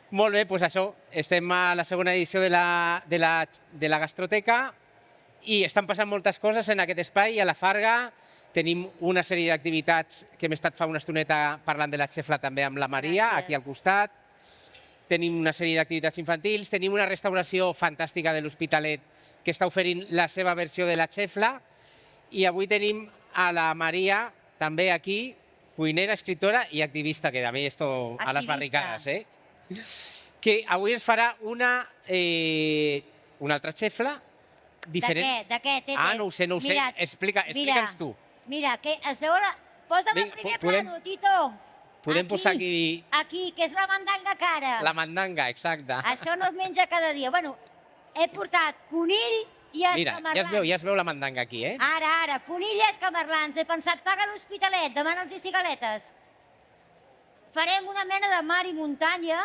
Molt bé, doncs això, estem a la segona edició de la Gastroteca i estan passant moltes coses en aquest espai. A la Farga tenim una sèrie d'activitats que hem estat fa una estoneta parlant de la xefla també amb la Maria, aquí al costat. Tenim una sèrie d'activitats infantils, tenim una restauració fantàstica de l'Hospitalet que està oferint la seva versió de la xefla i avui tenim a la Maria també aquí, cuinera, escriptora i activista, que també esto a les barricades, que avui ens farà una altra xefla diferent. De què, Tete? Ah, no ho sé. Explica'ns tu. Mira, que es veu la... Posa'm el primer plano, Tito. Podem posar aquí... Aquí, que és la mandanga cara. La mandanga, exacte. Això no es menja cada dia. Bueno, he portat conill i escamarlans. Mira, ja es veu la mandanga aquí, eh? Ara, conill i escamarlans. He pensat, paga l'Hospitalet, demana'ls i cigaletes. Farem una mena de mar i muntanya,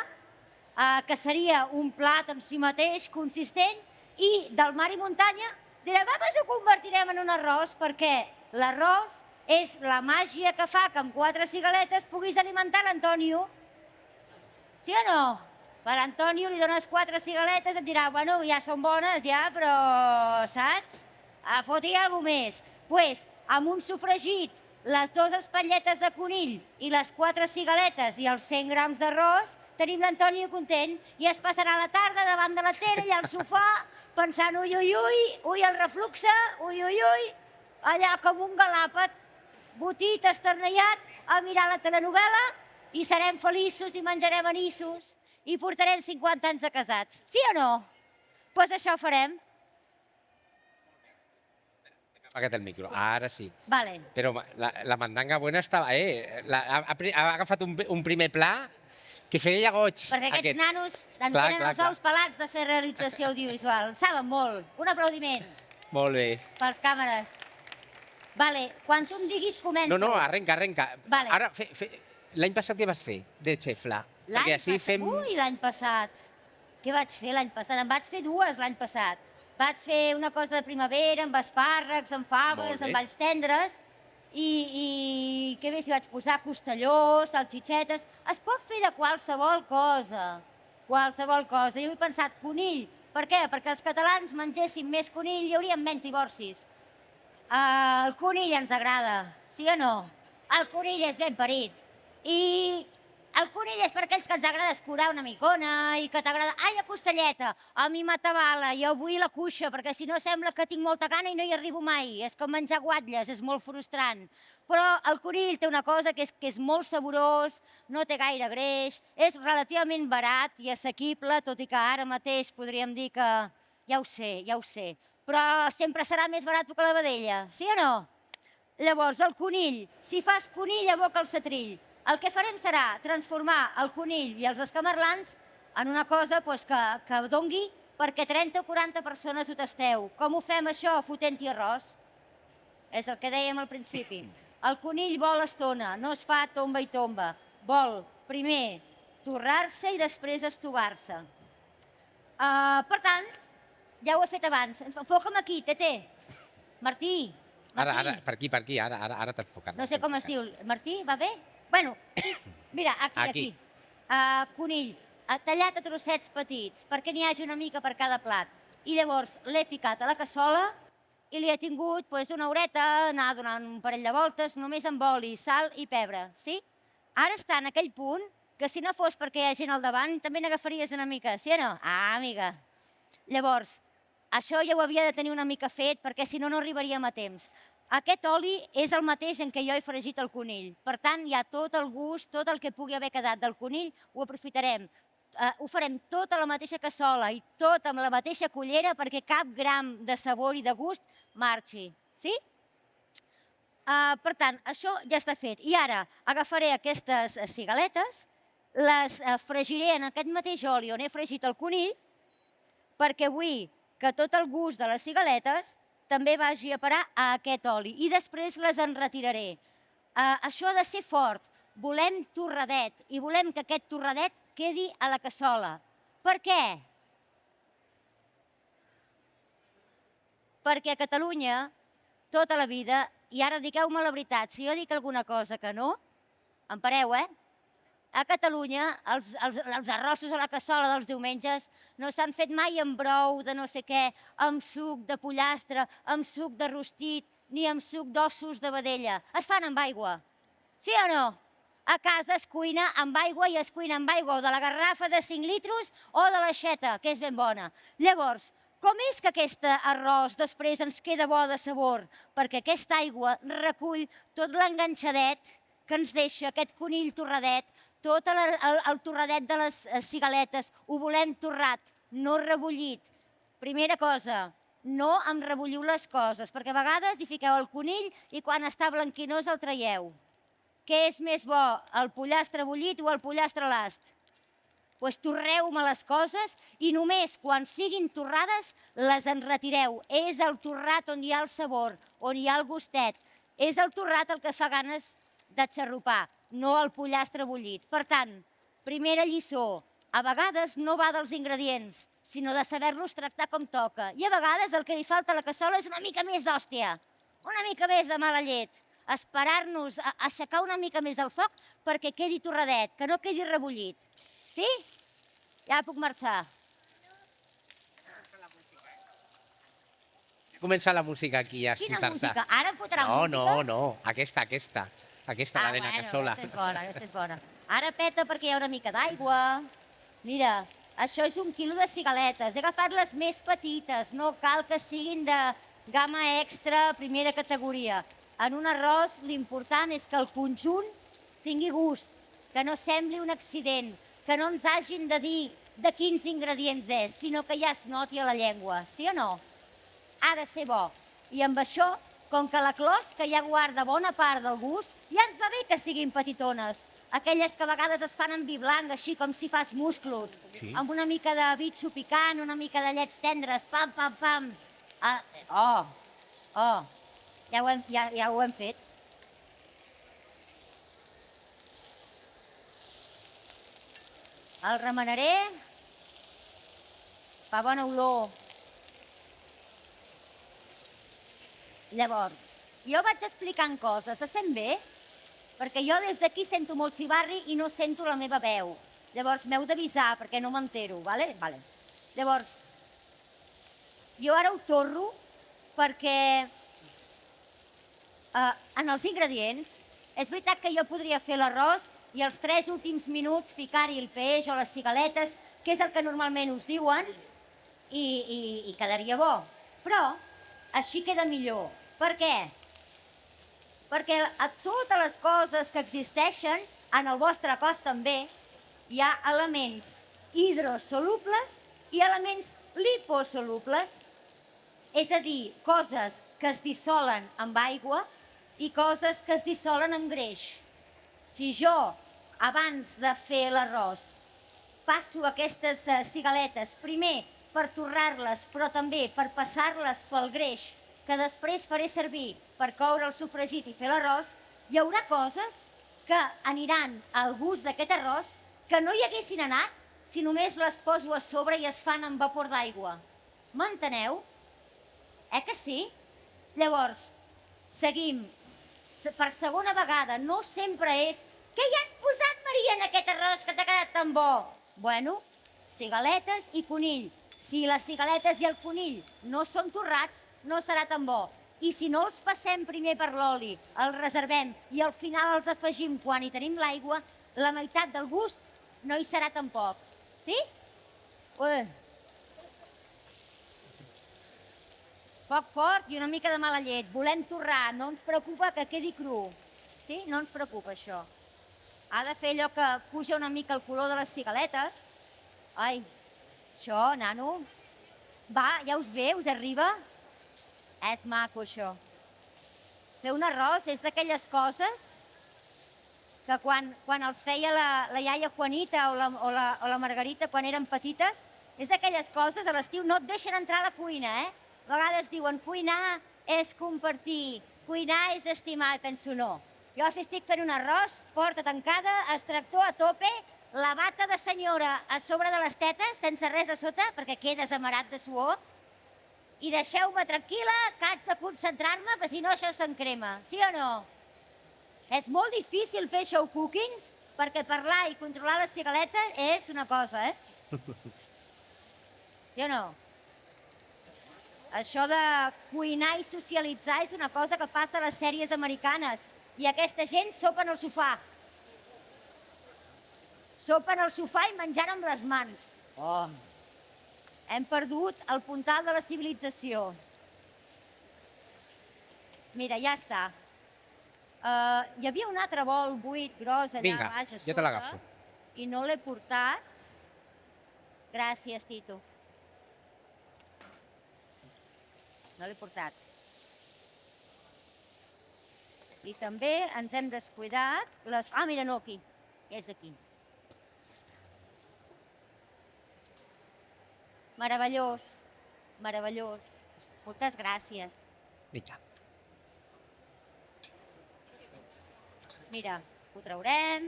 que seria un plat en si mateix, consistent, i del mar i muntanya direm, ho convertirem en un arròs, perquè l'arròs és la màgia que fa que amb 4 cigaletes puguis alimentar l'Antonio. Sí o no? Per Antonio li dones 4 cigaletes i et dirà, bueno, ja són bones, ja, però, saps? Foti alguna més. Doncs, amb un sofregit, les 2 espatlletes de conill i les 4 cigaletes i els 100 grams d'arròs, tenim l'Antonio content i es passarà la tarda davant de la tele i al sofà pensant ui, el refluxe, ui, allà com un galàpet, botit, esternellat, a mirar la telenovel·la i serem feliços i menjarem anissos i portarem 50 anys de casats. Sí o no? Doncs això farem. Agafa't el micro, ara sí. Vale. Però la mandanga buena estava... Ha agafat un primer pla que feia goig. Perquè aquests nanos tenen els ous pelats de fer realització audiovisual. Saben molt. Un aplaudiment. Molt bé. Pels càmeres. Vale, quan tu em diguis començo. No, arrenca. Vale. Ara, l'any passat què vas fer de xefla? L'any passat. Què vaig fer l'any passat? Em vaig fer 2 l'any passat. Vaig fer una cosa de primavera, amb espàrrecs, amb faves, amb alls tendres, i què més hi vaig posar? Costelló, salxitxetes... Es pot fer de qualsevol cosa. Qualsevol cosa. Jo he pensat conill. Per què? Perquè els catalans mengéssim més conill i hi hauríem menys divorcis. El conill ens agrada, sí o no? El conill és ben parit. I el conill és per aquells que ens agrada escurar una micona i que t'agrada... Ai, la costelleta! A mi m'atabala, jo vull la cuixa, perquè si no sembla que tinc molta gana i no hi arribo mai. És com menjar guatlles, és molt frustrant. Però el conill té una cosa que és molt saborós, no té gaire greix, és relativament barat i assequible, tot i que ara mateix podríem dir que... Ja ho sé, però sempre serà més barat que la vedella, sí o no? Llavors, el conill, si fas conill, aboca el setrill. El que farem serà transformar el conill i els escamarlans en una cosa que dongui perquè 30 o 40 persones ho tasteu. Com ho fem això? Fotent-hi arròs. És el que dèiem al principi. El conill vol estona, no es fa tomba i tomba. Vol, primer, torrar-se i després estovar-se. Per tant, ja ho he fet abans. Enfoca'm aquí, Tete. Martí. Ara, per aquí, ara t'has enfocat. No sé com es diu. Martí, va bé? Bueno, mira, aquí. Conill, tallat a trossets petits, perquè n'hi hagi una mica per cada plat. I llavors l'he ficat a la cassola i li he tingut una horeta, anar donant un parell de voltes, només amb oli, sal i pebre, sí? Ara està en aquell punt que si no fos perquè hi ha gent al davant també n'agafaries una mica, sí o no? Amiga. Llavors, això ja ho havia de tenir una mica fet perquè si no, no arribaríem a temps. Aquest oli és el mateix en què jo he fregit el conill. Per tant, hi ha tot el gust, tot el que pugui haver quedat del conill, ho aprofitarem. Ho farem tot a la mateixa cassola i tot amb la mateixa cullera perquè cap gram de sabor i de gust marxi. Sí? Per tant, això ja està fet. I ara agafaré aquestes cigaletes, les fregiré en aquest mateix oli on he fregit el conill perquè vull que tot el gust de les cigaletes també vagi a parar a aquest oli i després les en retiraré. Això ha de ser fort. Volem torradet i volem que aquest torradet quedi a la cassola. Per què? Perquè a Catalunya, tota la vida, i ara digueu-me la veritat, si jo dic alguna cosa que no, em pareu, a Catalunya els arrossos a la cassola dels diumenges no s'han fet mai amb brou de no sé què, amb suc de pollastre, amb suc de rostit, ni amb suc d'ossos de vedella. Es fan amb aigua. Sí o no? A casa es cuina amb aigua i es cuina amb aigua o de la garrafa de 5 litres o de l'aixeta, que és ben bona. Llavors, com és que aquest arròs després ens queda bo de sabor? Perquè aquesta aigua recull tot l'enganxadet que ens deixa aquest conill torradet, tot el torradet de les cigaletes, ho volem torrat, no rebullit. Primera cosa, no em rebulliu les coses, perquè a vegades hi fiqueu el conill i quan està blanquinós el traieu. Què és més bo, el pollastre bullit o el pollastre last? Doncs torreu-me les coses i només quan siguin torrades les enretireu. És el torrat on hi ha el sabor, on hi ha el gustet. És el torrat el que fa ganes de xarrupar, no el pollastre bullit. Per tant, primera lliçó, a vegades no va dels ingredients, sinó de saber-los tractar com toca. I a vegades el que li falta a la cassola és una mica més d'hòstia, una mica més de mala llet. Esperar-nos a aixecar una mica més el foc perquè quedi torradet, que no quedi rebullit. Sí? Ja puc marxar. Comença la música aquí a Quina citar-te. música? Ara em fotrà música? No. Aquesta, la de la cassola. Aquesta és bona. Ara peta perquè hi ha una mica d'aigua. Mira, això és 1 quilo de cigaletes. He agafat les més petites. No cal que siguin de gamma extra, primera categoria. En un arròs l'important és que el conjunt tingui gust, que no sembli un accident, que no ens hagin de dir de quins ingredients és, sinó que ja es noti a la llengua, sí o no? Ha de ser bo. I amb això, com que la closca ja guarda bona part del gust, ja ens va bé que siguin petitones. Aquelles que a vegades es fan en vi blanc, així com si fas musclos, amb una mica de bitxo picant, una mica de llets tendres, pam, pam, pam. Ja ho hem fet. El remenaré, fa bona olor. Llavors, jo vaig explicant coses, se sent bé? Perquè jo des d'aquí sento molt xivarri i no sento la meva veu. Llavors m'heu d'avisar perquè no m'entero, vale? Llavors, jo ara ho torro perquè en els ingredients és veritat que jo podria fer l'arròs i els 3 últims minuts ficar-hi el peix o les cigaletes, que és el que normalment us diuen, i quedaria bo. Però així queda millor. Per què? Perquè a totes les coses que existeixen, en el vostre cos també, hi ha elements hidrosolubles i elements liposolubles, és a dir, coses que es dissolen amb aigua i coses que es dissolen amb greix. Si jo, abans de fer l'arròs, passo aquestes cigaletes, primer per torrar-les, però també per passar-les pel greix, que després faré servir per coure el sofregit i fer l'arròs, hi haurà coses que aniran al gust d'aquest arròs que no hi haguessin anat si només les poso a sobre i es fan amb vapor d'aigua. M'enteneu? Que sí? Llavors, seguim. Per segona vegada, no sempre és què hi has posat, Maria, en aquest arròs que t'ha quedat tan bo? Bueno, cigaletes i conill. Si les cigaletes i el conill no són torrats, no serà tan bo. I si no els passem primer per l'oli, els reservem i al final els afegim quan hi tenim l'aigua, la meitat del gust no hi serà tampoc. Sí? Foc fort i una mica de mala llet. Volem torrar, no ens preocupa que quedi cru. Sí? No ens preocupa això. Ha de fer allò que puja una mica el color de les cigaletes. Ai, això, nano. Va, ja us ve, us arriba? És maco, això. Fer un arròs és d'aquelles coses que quan els feia la iaia Juanita o la Margarita quan eren petites, és d'aquelles coses, a l'estiu no et deixen entrar a la cuina, eh? A vegades diuen, cuinar és compartir, cuinar és estimar, i penso no. Jo si estic fent un arròs, porta tancada, extractor a tope, la bata de senyora a sobre de les tetes, sense res a sota, perquè quedes amarat de suor, i deixeu-me tranquil·la, que haig de concentrar-me, perquè si no això s'encrema, sí o no? És molt difícil fer show cookings perquè parlar i controlar la cigaleta és una cosa, Sí o no? Això de cuinar i socialitzar és una cosa que passa a les sèries americanes i aquesta gent sopen al sofà. Sopen al sofà i menjant amb les mans. Oh! Hem perdut el puntal de la civilització. Mira, ja està. Hi havia un altre bol buit gros allà baix a sota. jo te l'agafo. I no l'he portat. Gràcies, Tito. No l'he portat. I també ens hem descuidat les... Ah, mira, no, aquí. És aquí. Meravellós. Meravellós. Moltes gràcies. Vinga. Mira, ho traurem,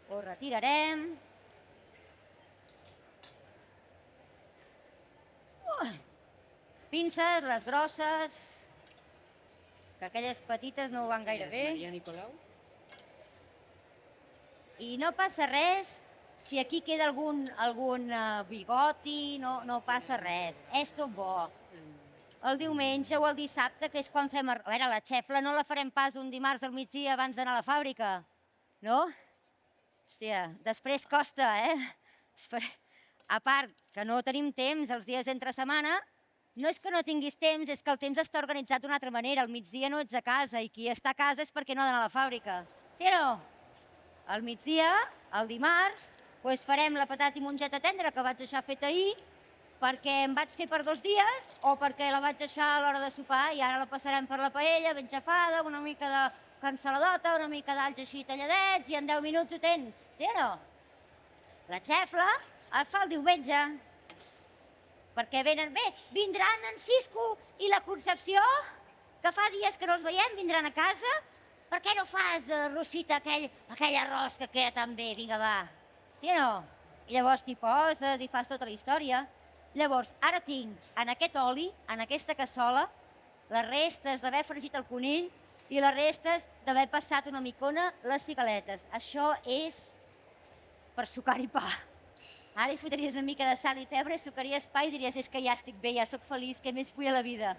ho retirarem. Pinces, les grosses, que aquelles petites no ho van gaire bé. Maria Nicolau. I no passa res si aquí queda algun bigoti, no passa res. És tot bo. El diumenge o el dissabte, que és quan fem... A veure, la xefla no la farem pas un dimarts al migdia abans d'anar a la fàbrica, no? Hòstia, després costa, A part que no tenim temps els dies entre setmana, no és que no tinguis temps, és que el temps està organitzat d'una altra manera. Al migdia no ets a casa i qui està a casa és perquè no ha d'anar a la fàbrica. Sí o no? Al migdia, el dimarts, doncs farem la patata i mongeta tendra que vaig deixar feta ahir perquè em vaig fer per 2 dies o perquè la vaig deixar a l'hora de sopar i ara la passarem per la paella ben xafada, una mica de cansaladota, una mica d'alls així talladets i en 10 minuts ho tens. Sí o no? La xefla es fa el diumenge. Perquè vindran en Cisco i la Concepció, que fa dies que no els veiem, vindran a casa. Per què no fas, Rosita, aquell arròs que queda tan bé? Vinga, va. Sí o no? I llavors t'hi poses i fas tota la història. Llavors, ara tinc en aquest oli, en aquesta cassola, les restes d'haver fregit el conill i les restes d'haver passat una micona les cigaletes. Això és per sucar-hi pa. Ara hi fotries una mica de sal i pebre, sucaries pa i diries és que ja estic bé, ja sóc feliç, què més vull a la vida?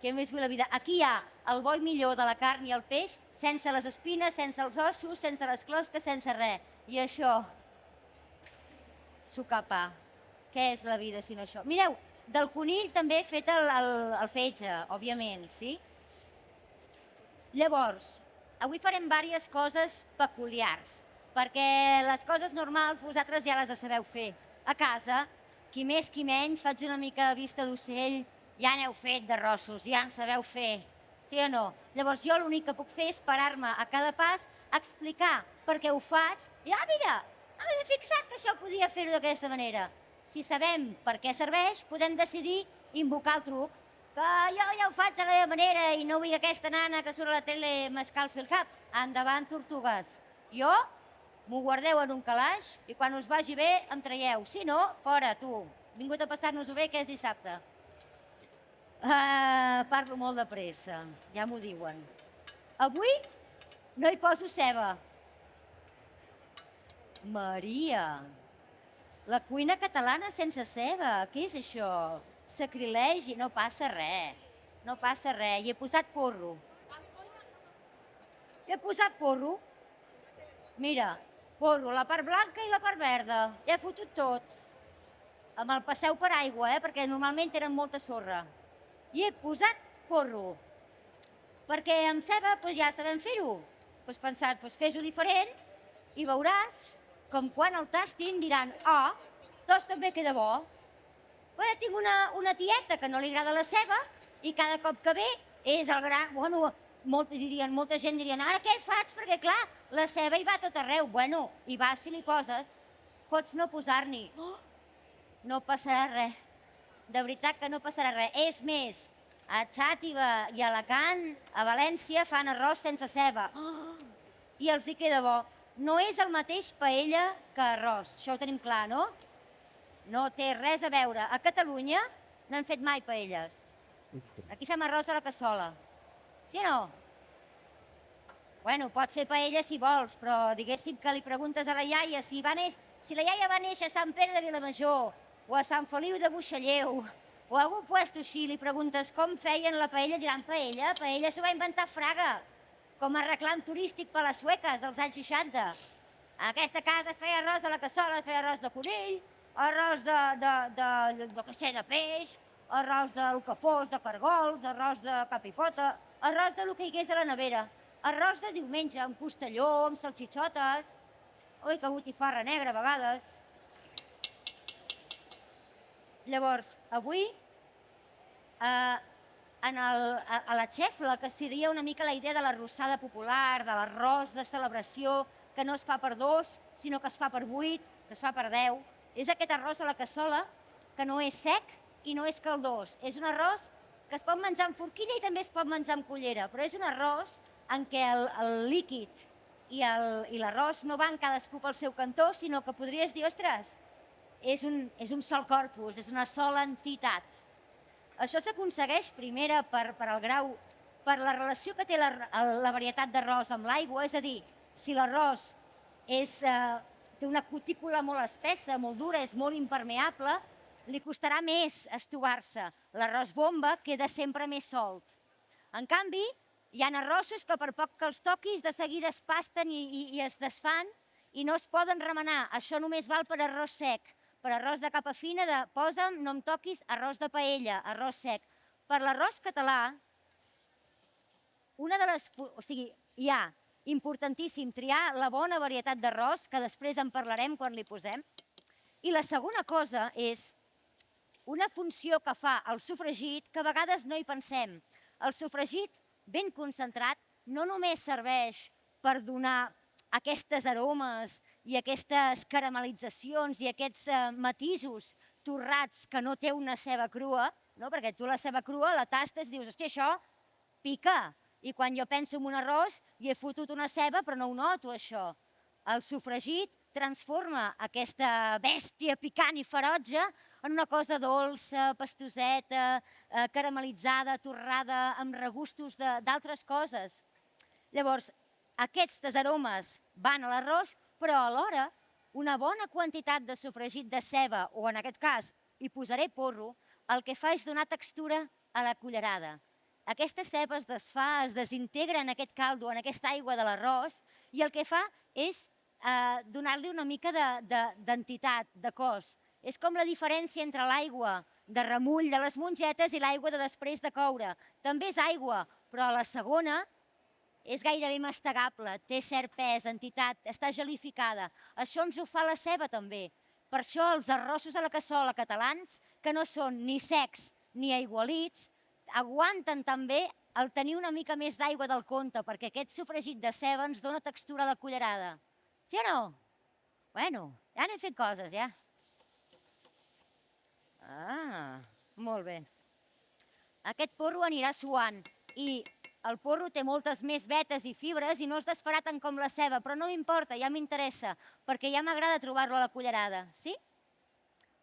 Què més vull a la vida? Aquí hi ha el bo i millor de la carn i el peix, sense les espines, sense els ossos, sense les closques, sense res. I això, sucar pa. Què és la vida si no això? Mireu, del conill també he fet el fetge, òbviament, sí? Llavors, avui farem diverses coses peculiars, perquè les coses normals vosaltres ja les sabeu fer. A casa, qui més qui menys, faig una mica de vista d'ocell, ja n'heu fet d'arrossos, ja en sabeu fer, sí o no? Llavors jo l'únic que puc fer és parar-me a cada pas, explicar per què ho faig, i mira, m'he fixat que això podia fer-ho d'aquesta manera. Si sabem per què serveix, podem decidir invocar el truc, que jo ja ho faig a la meva manera i no vull aquesta nana que surt a la tele m'escalfi el cap. Endavant, tortugues. Jo m'ho guardeu en un calaix i quan us vagi bé em traieu. Si no, fora, tu. Vingut a passar-nos-ho bé, que és dissabte. Parlo molt de pressa, ja m'ho diuen. Avui no hi poso ceba. Maria, la cuina catalana sense ceba, què és això? Sacrilegi, no passa res. No passa res, hi he posat porro. Hi he posat porro. Mira, porro, la part blanca i la part verda. He fotut tot. Me'l passeu per aigua, perquè normalment tenen molta sorra. I he posat porro. Perquè amb ceba ja sabem fer-ho. Pensat, fes-ho diferent i veuràs com quan el tastin diran doncs també queda bo. Tinc una tieta que no li agrada la ceba i cada cop que ve és el gran... molta gent dirien, ara què faig? Perquè clar, la ceba hi va a tot arreu. Hi va si li poses. Pots no posar-n'hi. No passarà res. De veritat que no passarà res. És més, a Xàtiva i a Alacant, a València, fan arròs sense ceba. I els hi queda bo. No és el mateix paella que arròs. Això ho tenim clar, no? No té res a veure. A Catalunya no hem fet mai paelles. Aquí fem arròs a la cassola. Sí o no? Bueno, pots fer paella si vols, però diguéssim que li preguntes a la iaia si la iaia va néixer a Sant Pere de Vilamajor o a Sant Feliu de Buixalleu o a algun puesto així, li preguntes com feien la paella, diran paella, paella s'ho va inventar Fraga, com a reclam turístic per les sueques als anys 60. A aquesta casa feia arròs a la cassola, feia arròs de conill, arròs de peix, arròs del que fos, de cargols, arròs de capipota, arròs de lo que hi hagués a la nevera, arròs de diumenge amb costelló, amb salxitxotes, oi que botifarra negra a vegades. Llavors, avui, a la xefla, que seria una mica la idea de l'arrossada popular, de l'arròs de celebració, que no es fa per 2, sinó que es fa per 8, que es fa per 10, és aquest arròs a la cassola que no és sec i no és caldós. És un arròs que es pot menjar amb forquilla i també es pot menjar amb cullera, però és un arròs en què el líquid i l'arròs no van cadascú pel seu cantó, sinó que podries dir, ostres, és un sol corpus, és una sola entitat. Això s'aconsegueix primera per la relació que té la varietat d'arròs amb l'aigua, és a dir, si l'arròs té una cutícula molt espessa, molt dura, és molt impermeable, li costarà més estovar-se. L'arròs bomba queda sempre més solt. En canvi, hi ha arrossos que per poc que els toquis de seguida es pasten i es desfan i no es poden remenar. Això només val per arròs sec. Per arròs de capa fina, posa'm, no em toquis, arròs de paella, arròs sec. Per l'arròs català, hi ha importantíssim triar la bona varietat d'arròs, que després en parlarem quan li posem. I la segona cosa és una funció que fa el sofregit que a vegades no hi pensem. El sofregit ben concentrat no només serveix per donar aquestes aromes i aquestes caramelitzacions i aquests matisos torrats que no té una ceba crua, perquè tu la ceba crua la tastes i dius, hòstia, això pica. I quan jo penso en un arròs hi he fotut una ceba però no ho noto, això. El sofregit transforma aquesta bèstia picant i ferotge en una cosa dolça, pastoseta, caramelitzada, torrada, amb regustos d'altres coses. Llavors, aquests aromes van a l'arròs, però alhora una bona quantitat de sofregit de ceba, o en aquest cas hi posaré porro, el que fa és donar textura a la cullerada. Aquesta ceba es desfà, es desintegra en aquest caldo, en aquesta aigua de l'arròs, i el que fa és donar-li una mica d'entitat, de cos. És com la diferència entre l'aigua de remull de les mongetes i l'aigua de després de coure. També és aigua, però la segona és gairebé mastegable, té cert pes, entitat, està gelificada. Això ens ho fa la ceba també. Per això els arrossos a la cassola catalans, que no són ni secs ni aigualits, aguanten també el tenir una mica més d'aigua del compte, perquè aquest sofregit de ceba ens dona textura a la cullerada. Sí o no? Bueno, ja anem fent coses, ja. Molt bé. Aquest porro anirà suant i el porro té moltes més vetes i fibres i no es desfarà tant com la ceba, però no m'importa, ja m'interessa, perquè ja m'agrada trobar-lo a la cullerada, sí?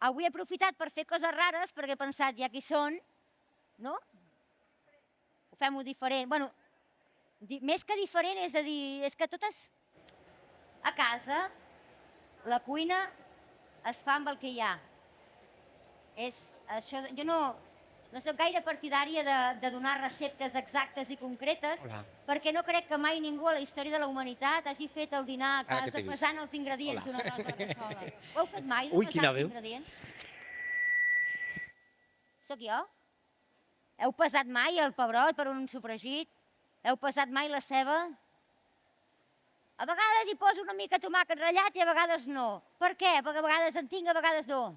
Avui he aprofitat per fer coses rares perquè he pensat, ja que hi són, no? Ho fem-ho diferent. Bueno, més que diferent, és a dir, és que totes a casa, la cuina es fa amb el que hi ha. Jo no soc gaire partidària de donar receptes exactes i concretes, perquè no crec que mai ningú a la història de la humanitat hagi fet el dinar a casa pesant els ingredients d'una arròs a la cassola. Ho heu fet mai, de pesar els ingredients? Soc jo? Heu pesat mai el pebrot per un sofregit? Heu pesat mai la ceba? A vegades hi poso una mica de tomàquet ratllat i a vegades no. Per què? Perquè a vegades en tinc, a vegades no.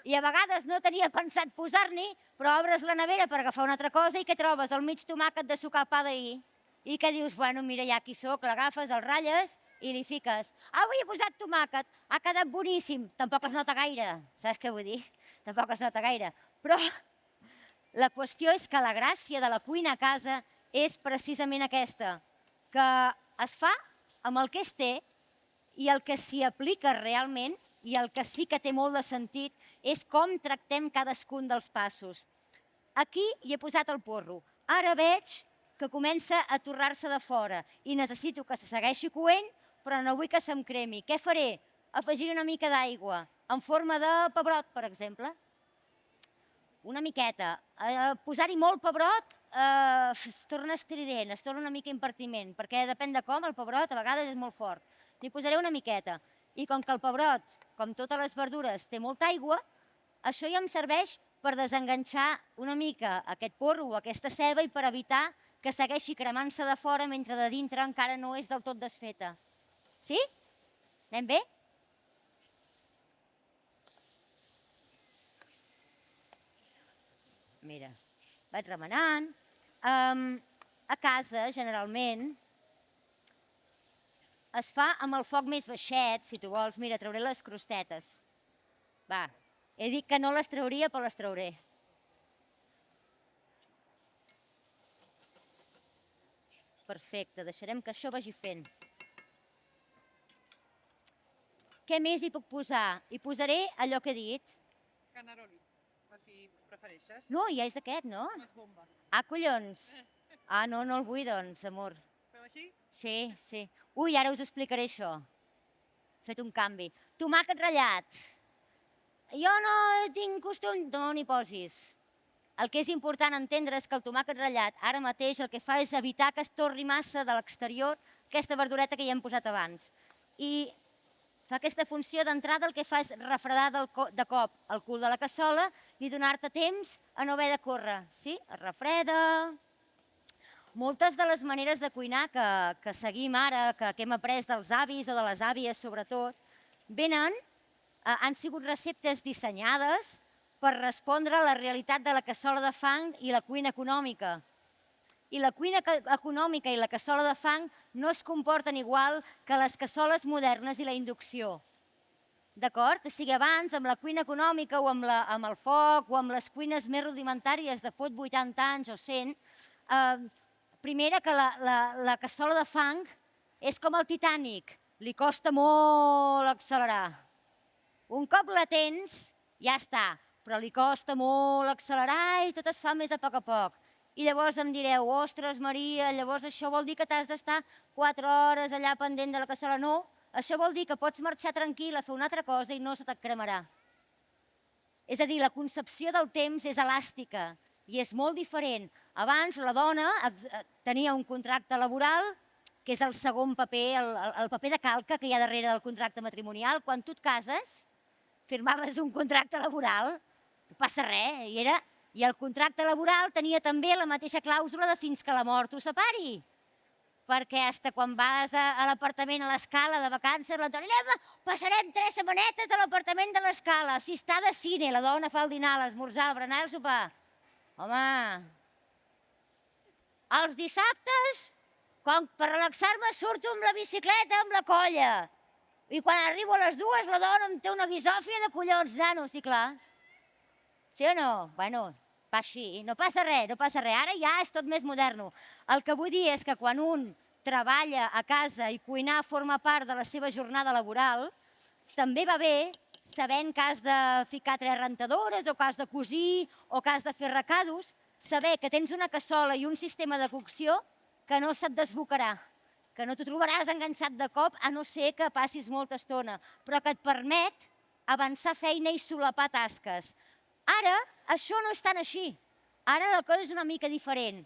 I a vegades no tenia pensat posar-n'hi, però obres la nevera per agafar una altra cosa i què trobes? El mig tomàquet de sucar el pa d'ahir. I què dius? Bueno, mira, ja aquí soc, l'agafes, el ratlles i li fiques. Avui he posat tomàquet, ha quedat boníssim. Tampoc es nota gaire, saps què vull dir? Tampoc es nota gaire. Però la qüestió és que la gràcia de la cuina a casa és precisament aquesta, que es fa amb el que es té i el que s'hi aplica realment i el que sí que té molt de sentit és com tractem cadascun dels passos. Aquí hi he posat el porro. Ara veig que comença a torrar-se de fora i necessito que se segueixi coent, però no vull que se'm cremi. Què faré? Afegir una mica d'aigua, en forma de pebrot, per exemple. Una miqueta. Posar-hi molt pebrot es torna estrident, es torna una mica impertinent, perquè depèn de com, el pebrot a vegades és molt fort. N'hi posaré una miqueta. I com que el pebrot, com totes les verdures, té molta aigua, això ja em serveix per desenganxar una mica aquest porro o aquesta ceba i per evitar que segueixi cremant-se de fora mentre de dintre encara no és del tot desfeta. Sí? Anem bé? Mira, vaig remenant. A casa, generalment, es fa amb el foc més baixet, si tu vols. Mira, trauré les crostetes. Va, he dit que no les trauria, però les trauré. Perfecte, deixarem que això vagi fent. Què més hi puc posar? Hi posaré allò que he dit. Canaroli, si prefereixes. No, ja és aquest, no? Més bomba. Ah, collons. Ah, no, no el vull, doncs, amor. Fem així? Sí, sí. Ui, ara us explicaré això. He fet un canvi. Tomàquet ratllat. Jo no tinc costum... No n'hi posis. El que és important entendre és que el tomàquet ratllat ara mateix el que fa és evitar que es torri massa de l'exterior aquesta verdureta que ja hem posat abans. I fa aquesta funció d'entrada, el que fa és refredar de cop el cul de la cassola i donar-te temps a no haver de córrer. Sí? Es refreda. Moltes de les maneres de cuinar que seguim ara, que hem après dels avis o de les àvies sobretot, han sigut receptes dissenyades per respondre a la realitat de la cassola de fang i la cuina econòmica. I la cuina econòmica i la cassola de fang no es comporten igual que les cassoles modernes i la inducció. D'acord? O sigui, abans, amb la cuina econòmica o amb el foc o amb les cuines més rudimentàries de fot 80 anys o 100, primera, que la cassola de fang és com el Titanic, li costa molt accelerar. Un cop la tens, ja està, però li costa molt accelerar i tot es fa més a poc. I llavors em direu, ostres, Maria, llavors això vol dir que t'has d'estar 4 hores allà pendent de la cassola. No, això vol dir que pots marxar tranquil a fer una altra cosa i no se te't cremarà. És a dir, la concepció del temps és elàstica i és molt diferent. Abans la dona tenia un contracte laboral, que és el segon paper, el paper de calca que hi ha darrere del contracte matrimonial. Quan tu et cases, firmaves un contracte laboral, no passa res, i el contracte laboral tenia també la mateixa clàusula de fins que la mort us separi. Perquè fins quan vas a l'apartament a l'Escala de vacances, l'Antoni, passarem 3 setmanetes a l'apartament de l'Escala. Si està de cine, la dona fa el dinar, l'esmorzar, el berenar, el sopar. Home, els dissabtes, per relaxar-me, surto amb la bicicleta, amb la colla. I quan arribo a les 2, la dona em té una guisòfia de collons, nano, sí, clar. Sí o no? Bueno, va així, no passa res, no passa res. Ara ja és tot més moderno. El que vull dir és que quan un treballa a casa i cuinar forma part de la seva jornada laboral, també va bé, sabent que has de ficar 3 rentadores o que has de cosir o que has de fer recados, saber que tens una cassola i un sistema de cocció que no se't desbocarà, que no t'ho trobaràs enganxat de cop, a no ser que passis molta estona, però que et permet avançar feina i solapar tasques. Ara, això no és tan així. Ara la cosa és una mica diferent,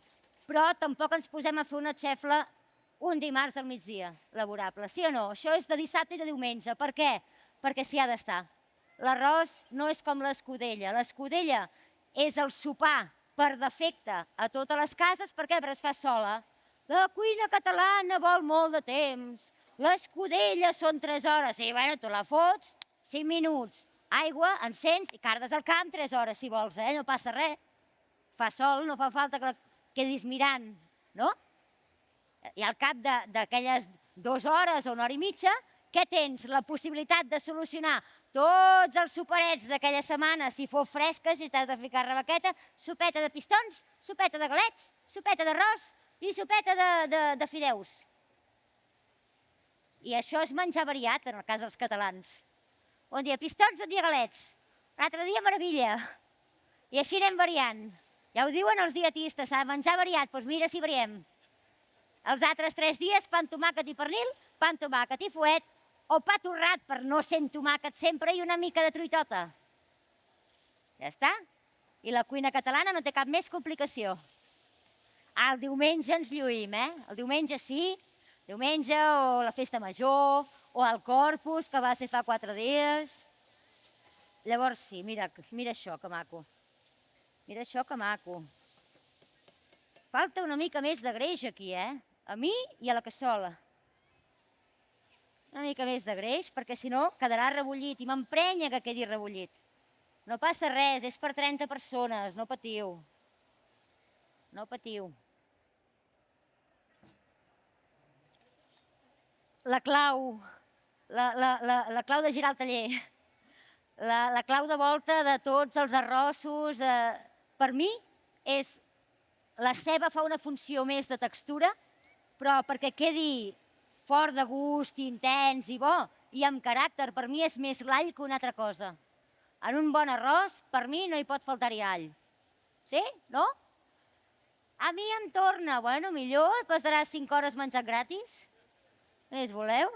però tampoc ens posem a fer una xefla un dimarts al migdia laborable, sí o no? Això és de dissabte i de diumenge. Per què? Perquè s'hi ha d'estar. L'arròs no és com l'escudella. L'escudella és el sopar per defecte a totes les cases. Per què? Perquè es fa sola. La cuina catalana vol molt de temps. L'escudella són 3 hores. Sí, bueno, tu la fots, 5 minuts. Aigua, encens i cardes al camp 3 hores, si vols, no passa res. Fa sol, no fa falta que quedis mirant, no? I al cap d'aquelles 2 hores o 1 hora i mitja, què tens? La possibilitat de solucionar tots els soparets d'aquella setmana, si fos fresca, si t'has de ficar rebequeta, sopeta de pistons, sopeta de galets, sopeta d'arròs i sopeta de fideus. I això és menjar variat, en el cas dels catalans. Un dia pistons, un dia galets, l'altre dia meravella. I així anem variant. Ja ho diuen els dietistes, s'ha de menjar variat, doncs mira si variem. Els altres 3 dies, pa amb tomàquet i pernil, pa amb tomàquet i fuet, o pa torrat per no ser amb tomàquet sempre i una mica de truitota. Ja està. I la cuina catalana no té cap més complicació. El diumenge ens lluïm, El diumenge sí, diumenge o la festa major, o el Corpus, que va ser fa 4 dies. Llavors sí, mira això, que maco. Mira això, que maco. Falta una mica més de greix aquí, A mi i a la cassola. Una mica més de greix, perquè si no quedarà rebullit i m'emprenya que quedi rebullit. No passa res, és per 30 persones, no patiu. No patiu. La clau, la clau de girar el taller, la clau de volta de tots els arrossos, per mi és, la ceba fa una funció més de textura, però perquè quedi fort de gust, intens i bo, i amb caràcter, per mi és més l'all que una altra cosa. En un bon arròs, per mi no hi pot faltar-hi all. Sí? No? A mi em torna, bueno, millor, passarà 5 hores menjant gratis. Més voleu?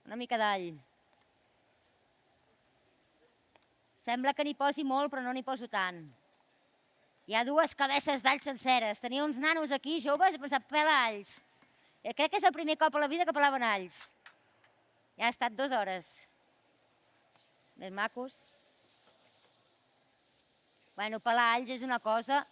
Una mica d'all. Sembla que n'hi posi molt, però no n'hi poso tant. Hi ha 2 cabesses d'all senceres. Tenia uns nanos aquí, joves, i pensat, pela alls. Crec que és el primer cop a la vida que pelaven alls. Ja ha estat 2 hores. Més macos. Bueno, pelar alls és una cosa...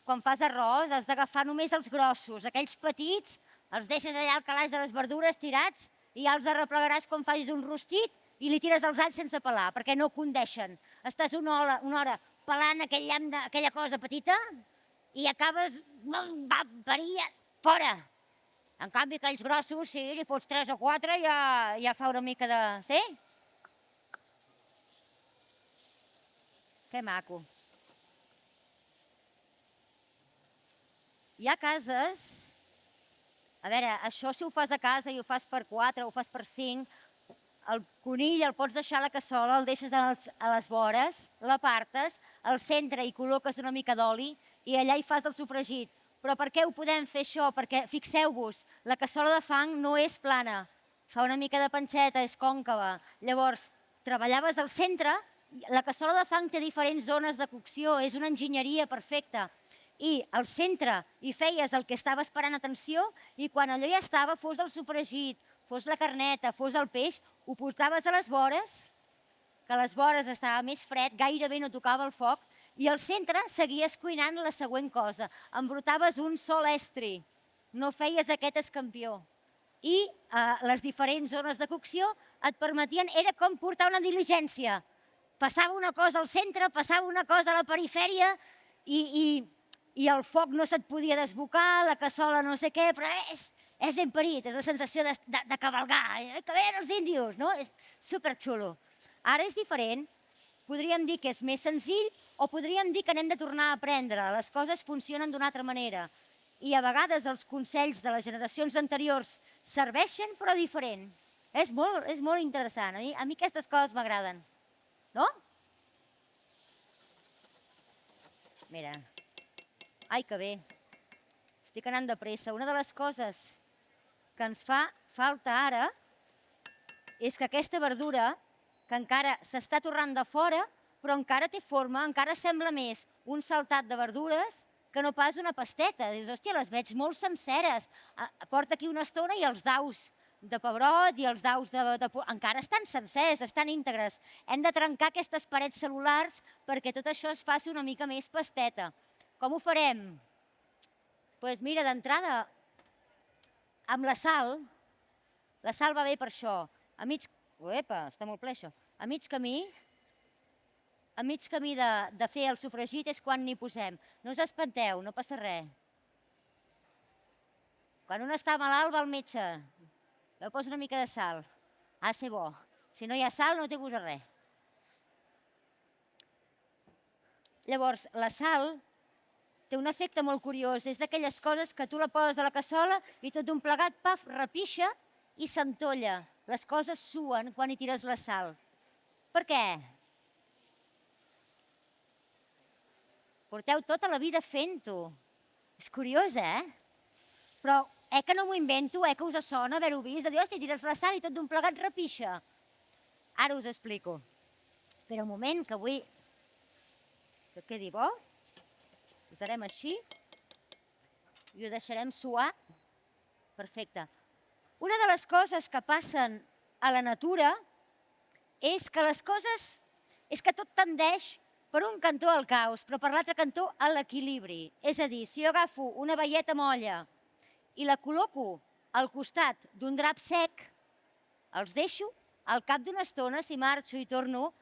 Quan fas arròs has d'agafar només els grossos. Aquells petits els deixes allà al calaix de les verdures tirats i ja els arreplegaràs quan facis un rostit i li tires els alls sense pelar, perquè no condeixen. Estàs una hora pelant aquell llamp d'aquella cosa petita i acabes... va parir fora. En canvi, aquells grossos, sí, li fots 3 o 4 i ja fa una mica de... Sí? Que maco. Hi ha cases... A veure, això si ho fas a casa i ho fas per 4 o ho fas per 5, el conill el pots deixar a la cassola, el deixes a les vores, l'apartes, al centre hi col·loques una mica d'oli i allà hi fas el sofregit. Però per què ho podem fer això? Perquè, fixeu-vos, la cassola de fang no és plana, fa una mica de panxeta, és còncava. Llavors, treballaves al centre, la cassola de fang té diferents zones de cocció, és una enginyeria perfecta. I al centre hi feies el que estava esperant atenció i quan allò ja estava, fos el sofregit, fos la carneta, fos el peix, ho portaves a les vores, que a les vores estava més fred, gairebé no tocava el foc, i al centre seguies cuinant la següent cosa. Embrotaves un sol estri, no feies aquest escampió. I les diferents zones de cocció et permetien, era com portar una diligència. Passava una cosa al centre, passava una cosa a la perifèria i el foc no se't podia desbocar, la cassola no sé què, però és ben parit, és la sensació de cavalgar, que venen els índios, no? És superxulo. Ara és diferent, podríem dir que és més senzill o podríem dir que n'hem de tornar a aprendre, les coses funcionen d'una altra manera. I a vegades els consells de les generacions anteriors serveixen, però diferent. És molt interessant, a mi aquestes coses m'agraden, no? Mira... Ai, que bé. Estic anant de pressa. Una de les coses que ens fa falta ara és que aquesta verdura, que encara s'està torrant de fora, però encara té forma, encara sembla més un saltat de verdures que no pas una pasteta. Dius, hòstia, les veig molt senceres. Porta aquí una estona i els daus de pebrot i els daus encara estan sencers, estan íntegres. Hem de trencar aquestes parets cel·lulars perquè tot això es faci una mica més pasteta. Com ho farem? Doncs mira, d'entrada, amb la sal va bé per això. Epa, està molt ple això. A mig camí de fer el sofregit és quan n'hi posem. No us espanteu, no passa res. Quan un està malalt va al metge. Veu, posa una mica de sal. Ha de ser bo. Si no hi ha sal no té gust a res. Llavors, la sal té un efecte molt curiós, és d'aquelles coses que tu la poses a la cassola i tot d'un plegat, paf, repixa i s'entolla. Les coses suen quan hi tires la sal. Per què? Porteu tota la vida fent-ho. És curiós, Però que no m'ho invento, que us sona haver-ho vist, de dir, hòstia, tires la sal i tot d'un plegat repixa. Ara us explico. Espera un moment, que vull que quedi bo. Posarem així i ho deixarem suar. Perfecte. Una de les coses que passen a la natura és que tot tendeix per un cantó al caos, però per l'altre cantó a l'equilibri. És a dir, si jo agafo una veieta molla i la col·loco al costat d'un drap sec, els deixo, al cap d'una estona, si marxo i torno,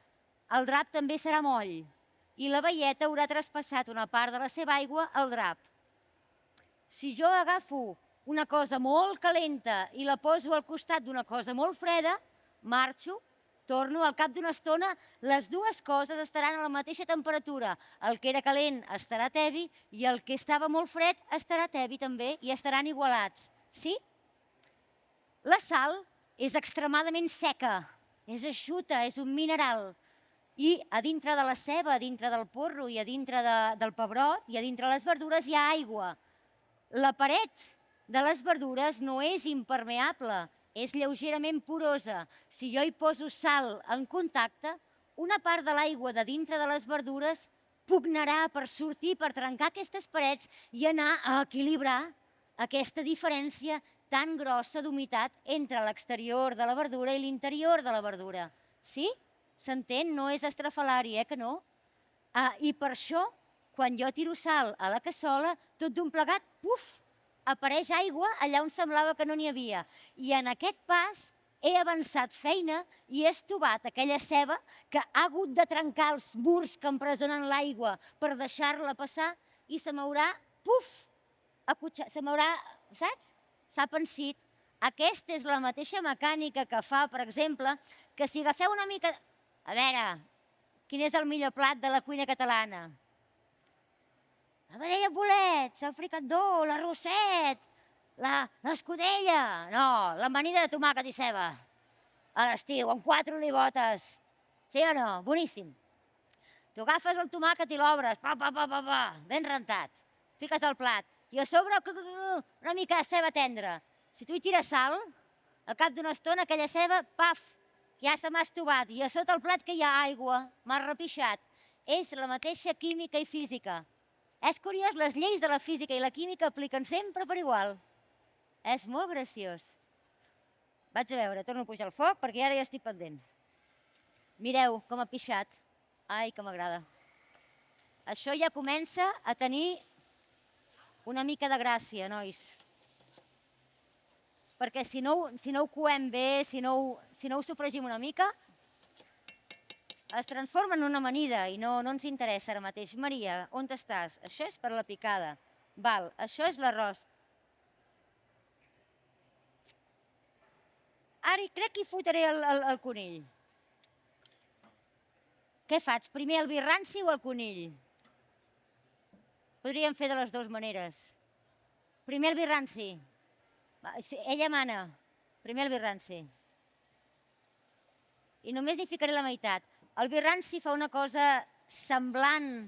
el drap també serà moll i la veieta haurà traspassat una part de la seva aigua al drap. Si jo agafo una cosa molt calenta i la poso al costat d'una cosa molt freda, marxo, torno, al cap d'una estona, les dues coses estaran a la mateixa temperatura. El que era calent estarà tebi i el que estava molt fred estarà tebi també i estaran igualats. Sí? La sal és extremadament seca, és eixuta, és un mineral. I a dintre de la ceba, a dintre del porro i a dintre del pebrot i a dintre les verdures hi ha aigua. La paret de les verdures no és impermeable, és lleugerament porosa. Si jo hi poso sal en contacte, una part de l'aigua de dintre de les verdures pugnarà per sortir, per trencar aquestes parets i anar a equilibrar aquesta diferència tan grossa d'humitat entre l'exterior de la verdura i l'interior de la verdura. Sí? S'entén? No és estrafalari, que no? I per això, quan jo tiro sal a la cassola, tot d'un plegat, puf, apareix aigua allà on semblava que no n'hi havia. I en aquest pas he avançat feina i he estovat aquella ceba que ha hagut de trencar els murs que empresonen l'aigua per deixar-la passar i se m'haurà, puf, se m'haurà, saps? S'ha pensit. Aquesta és la mateixa mecànica que fa, per exemple, que si agafeu una mica... A veure, quin és el millor plat de la cuina catalana? La vedella amb bolets, el fricandó, l'arrosset, l'escudella. No, l'amanida de tomàquet i ceba. A l'estiu, amb 4 olivotes. Sí o no? Boníssim. Tu agafes el tomàquet i l'obres, ben rentat. Fiques al plat. I a sobre una mica de ceba tendra. Si tu hi tires sal, al cap d'una estona aquella ceba, paf, ja se m'ha estovat. I a sota el plat que hi ha aigua, m'ha repixat. És la mateixa química i física. És curiós, les lleis de la física i la química apliquen sempre per igual. És molt graciós. Vaig a veure, torno a pujar el foc perquè ara ja estic pendent. Mireu com ha pixat. Ai, que m'agrada. Això ja comença a tenir una mica de gràcia, nois. Perquè si no ho coem bé, si no ho sofregim una mica, es transforma en una amanida i no ens interessa ara mateix. Maria, on estàs? Això és per la picada. Val, això és l'arròs. Ara crec que hi fotré el conill. Què faig? Primer el vi ranci o el conill? Podríem fer de les dues maneres. Primer el vi ranci. Ella mana. Primer el vi ranci. I només n'hi ficaré la meitat. El vi ranci fa una cosa semblant,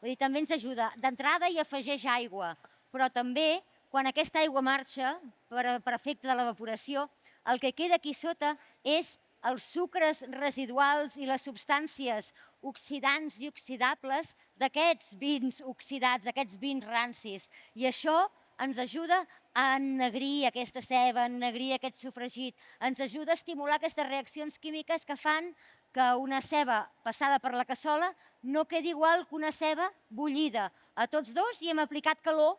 vull dir, també ens ajuda. D'entrada hi afegeix aigua, però també, quan aquesta aigua marxa, per efecte de l'evaporació, el que queda aquí sota és els sucres residuals i les substàncies oxidants i oxidables d'aquests vins oxidats, d'aquests vins rancis. I això ens ajuda a ennegrir aquesta ceba, a ennegrir aquest sofregit. Ens ajuda a estimular aquestes reaccions químiques que fan que una ceba passada per la cassola no quedi igual que una ceba bullida. A tots dos hi hem aplicat calor,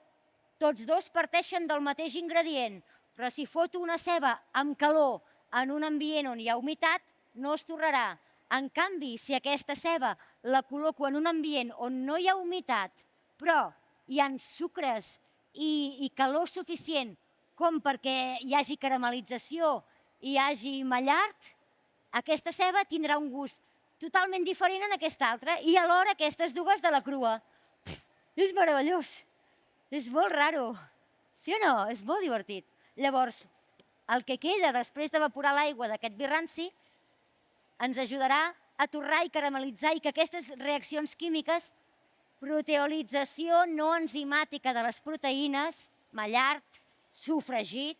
tots dos parteixen del mateix ingredient, però si foto una ceba amb calor en un ambient on hi ha humitat, no es torrarà. En canvi, si aquesta ceba la col·loco en un ambient on no hi ha humitat, però hi ha sucres i calor suficient com perquè hi hagi caramelització i hi hagi mallart, aquesta ceba tindrà un gust totalment diferent en aquesta altra i alhora aquestes dues de la crua. És meravellós, és molt raro, sí o no? És molt divertit. Llavors, el que queda després d'evaporar l'aigua d'aquest vi ranci ens ajudarà a torrar i caramelitzar i que aquestes reaccions químiques proteolització no enzimàtica de les proteïnes, mallart, sofregit,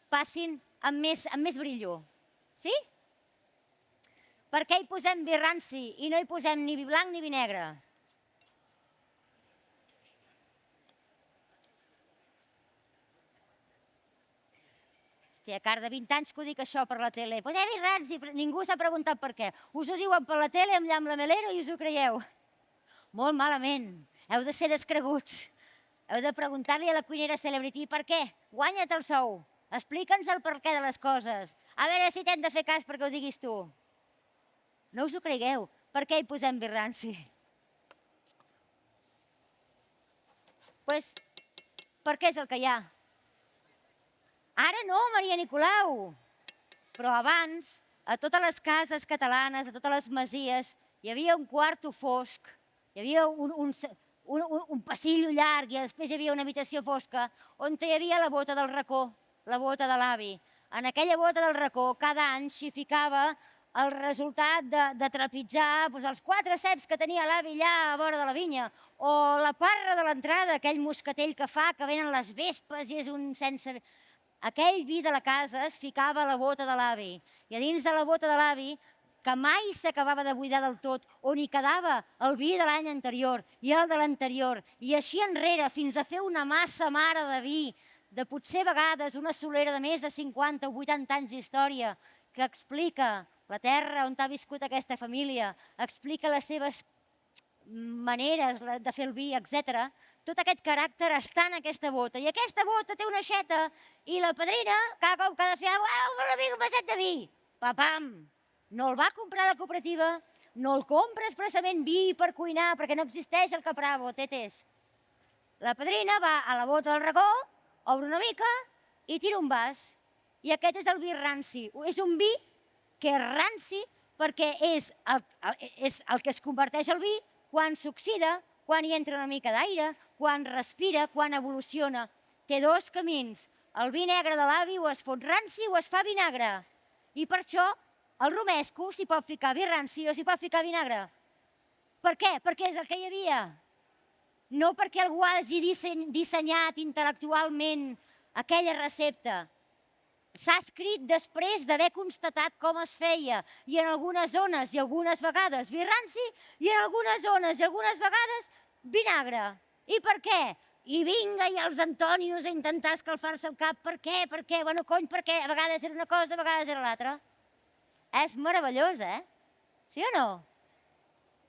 passin amb més brillo. Sí? Per què hi posem vi ranci i no hi posem ni vi blanc ni vi negre? Hòstia, car de 20 anys que ho dic això per la tele. Posem vi ranci, ningú s'ha preguntat per què. Us ho diuen per la tele amb llamp lamelero i us ho creieu. Molt malament. Heu de ser descreguts. Heu de preguntar-li a la cuinera celebrity per què. Guanya't el sou. Explica'ns el per què de les coses. A veure si t'hem de fer cas perquè ho diguis tu. No us ho cregueu. Per què hi posem vi ranci? Doncs perquè és el que hi ha. Ara no, Maria Nicolau. Però abans, a totes les cases catalanes, a totes les masies, hi havia un quarto fosc, hi havia un passillo llarg i després hi havia una habitació fosca on hi havia la bota del racó, la bota de l'avi. En aquella bota del racó cada any s'hi ficava el resultat de trepitjar els 4 ceps que tenia l'avi allà a vora de la vinya, o la parra de l'entrada, aquell moscatell que fa que venen les vespes i és un sense... Aquell vi de la casa es ficava a la bota de l'avi, i a dins de la bota de l'avi, que mai s'acabava de buidar del tot, on hi quedava el vi de l'any anterior i el de l'anterior, i així enrere, fins a fer una massa mare de vi, de potser a vegades una solera de més de 50 o 80 anys d'història, que explica la terra on ha viscut aquesta família, explica les seves maneres de fer el vi, etc. Tot aquest caràcter està en aquesta bota. I aquesta bota té una aixeta i la padrina, cada cop que ha de fer un vaset de vi, papam, no el va comprar a la cooperativa, no el compra expressament vi per cuinar, perquè no existeix el capravo, tetes. La padrina va a la bota del racó, obre una mica i tira un vas. I aquest és el vi ranci. És un vi que és ranci perquè és el que es converteix el vi quan s'oxida, quan hi entra una mica d'aire, quan respira, quan evoluciona. Té 2 camins. El vi negre de l'avi o es fot ranci o es fa vinagre. I per això al romesco s'hi pot ficar vi ranci o s'hi pot ficar vinagre. Per què? Perquè és el que hi havia. No perquè algú hagi dissenyat intel·lectualment aquella recepta. S'ha escrit després d'haver constatat com es feia, i en algunes zones i algunes vegades vi ranci, i en algunes zones i algunes vegades vinagre. I per què? I vinga, i els Antonios a intentar escalfar-se el cap. Per què? Per què? Bueno, cony, per què? A vegades era una cosa, a vegades era l'altra. És meravellós, eh? Sí o no?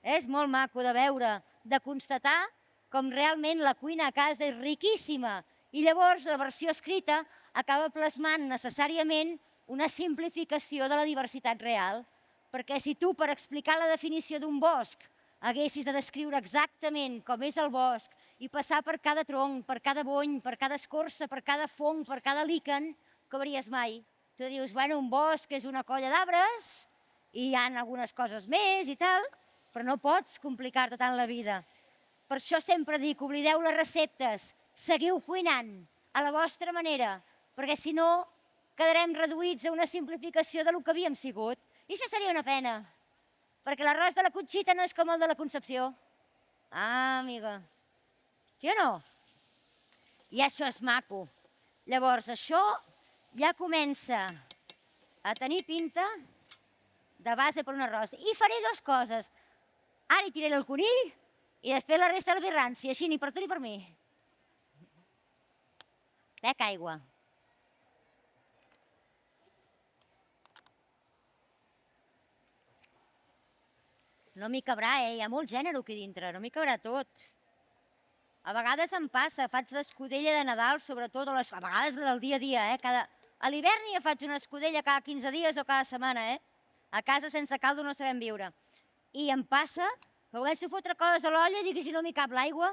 És molt maco de veure, de constatar com realment la cuina a casa és riquíssima. I llavors la versió escrita acaba plasmant necessàriament una simplificació de la diversitat real. Perquè si tu, per explicar la definició d'un bosc, haguessis de descriure exactament com és el bosc i passar per cada tronc, per cada bony, per cada escorça, per cada fong, per cada líquen, acabaries mai. Tu dius, bueno, un bosc és una colla d'arbres i hi ha algunes coses més i tal, però no pots complicar-te tant la vida. Per això sempre dic, oblideu les receptes, seguiu cuinant a la vostra manera, perquè si no quedarem reduïts a una simplificació del que havíem sigut. I això seria una pena, perquè l'arròs de la Conxita no és com el de la Concepció. Ah, amiga. Sí o no? I això és maco. Llavors, això ja comença a tenir pinta de base per un arròs. I faré 2 coses. Ara hi tiraré el conill i després la resta del vi ranci, així ni per tu ni per mi. Bec aigua. No m'hi cabrà, hi ha molt gènere aquí dintre, no m'hi cabrà tot. A vegades em passa, faig l'escudella de Nadal, sobretot, a vegades del dia a dia, a l'hivern ja faig una escudella cada 15 dies o cada setmana, A casa sense caldo no sabem viure. I em passa que començo a fotre coses a l'olla i dic, si no m'hi cap l'aigua?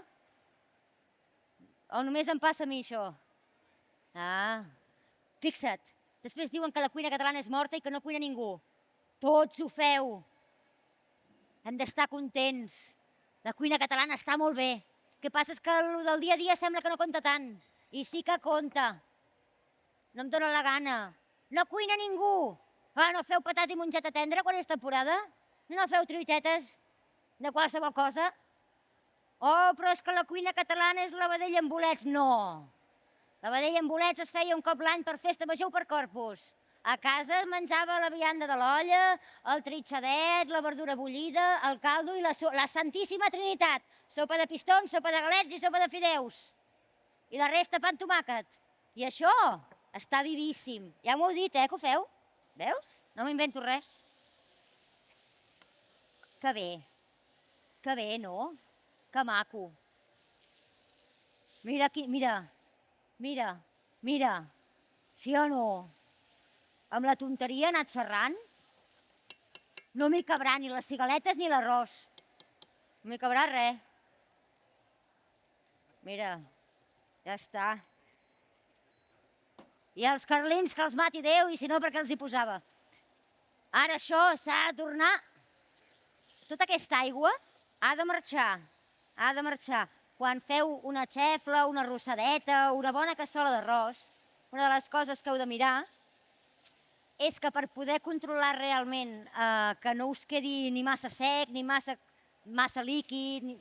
O només em passa a mi això? Ah, fixa't, després diuen que la cuina catalana és morta i que no cuina ningú. Tots ho feu. Hem d'estar contents. La cuina catalana està molt bé. El que passa és que el del dia a dia sembla que no compta tant. I sí que compta. No em dóna la gana. No cuina ningú. No feu patat i mongeta tendra quan és temporada? No feu truitetes de qualsevol cosa? Oh, però és que la cuina catalana és la vedella amb bolets. No. La vedella amb bolets es feia un cop l'any per festa major o per corpus. A casa es menjava la vianda de l'olla, el tritxadet, la verdura bullida, el caldo i la Santíssima Trinitat. Sopa de pistons, sopa de galets i sopa de fideus. I la resta pa amb tomàquet. I això està vivíssim. Ja m'ho heu dit, que ho feu? Veus? No m'invento res. Que bé, no? Que maco. Mira aquí, mira. Sí o no? Amb la tonteria he anat xerrant. No m'hi cabrà ni les cigaletes ni l'arròs. No m'hi cabrà res. Mira, ja està. I els carlins que els mati Déu, i si no, perquè els hi posava. Ara això s'ha de tornar. Tota aquesta aigua ha de marxar. Quan feu una xefla, una rossadeta, una bona cassola d'arròs, una de les coses que heu de mirar és que per poder controlar realment que no us quedi ni massa sec, ni massa líquid,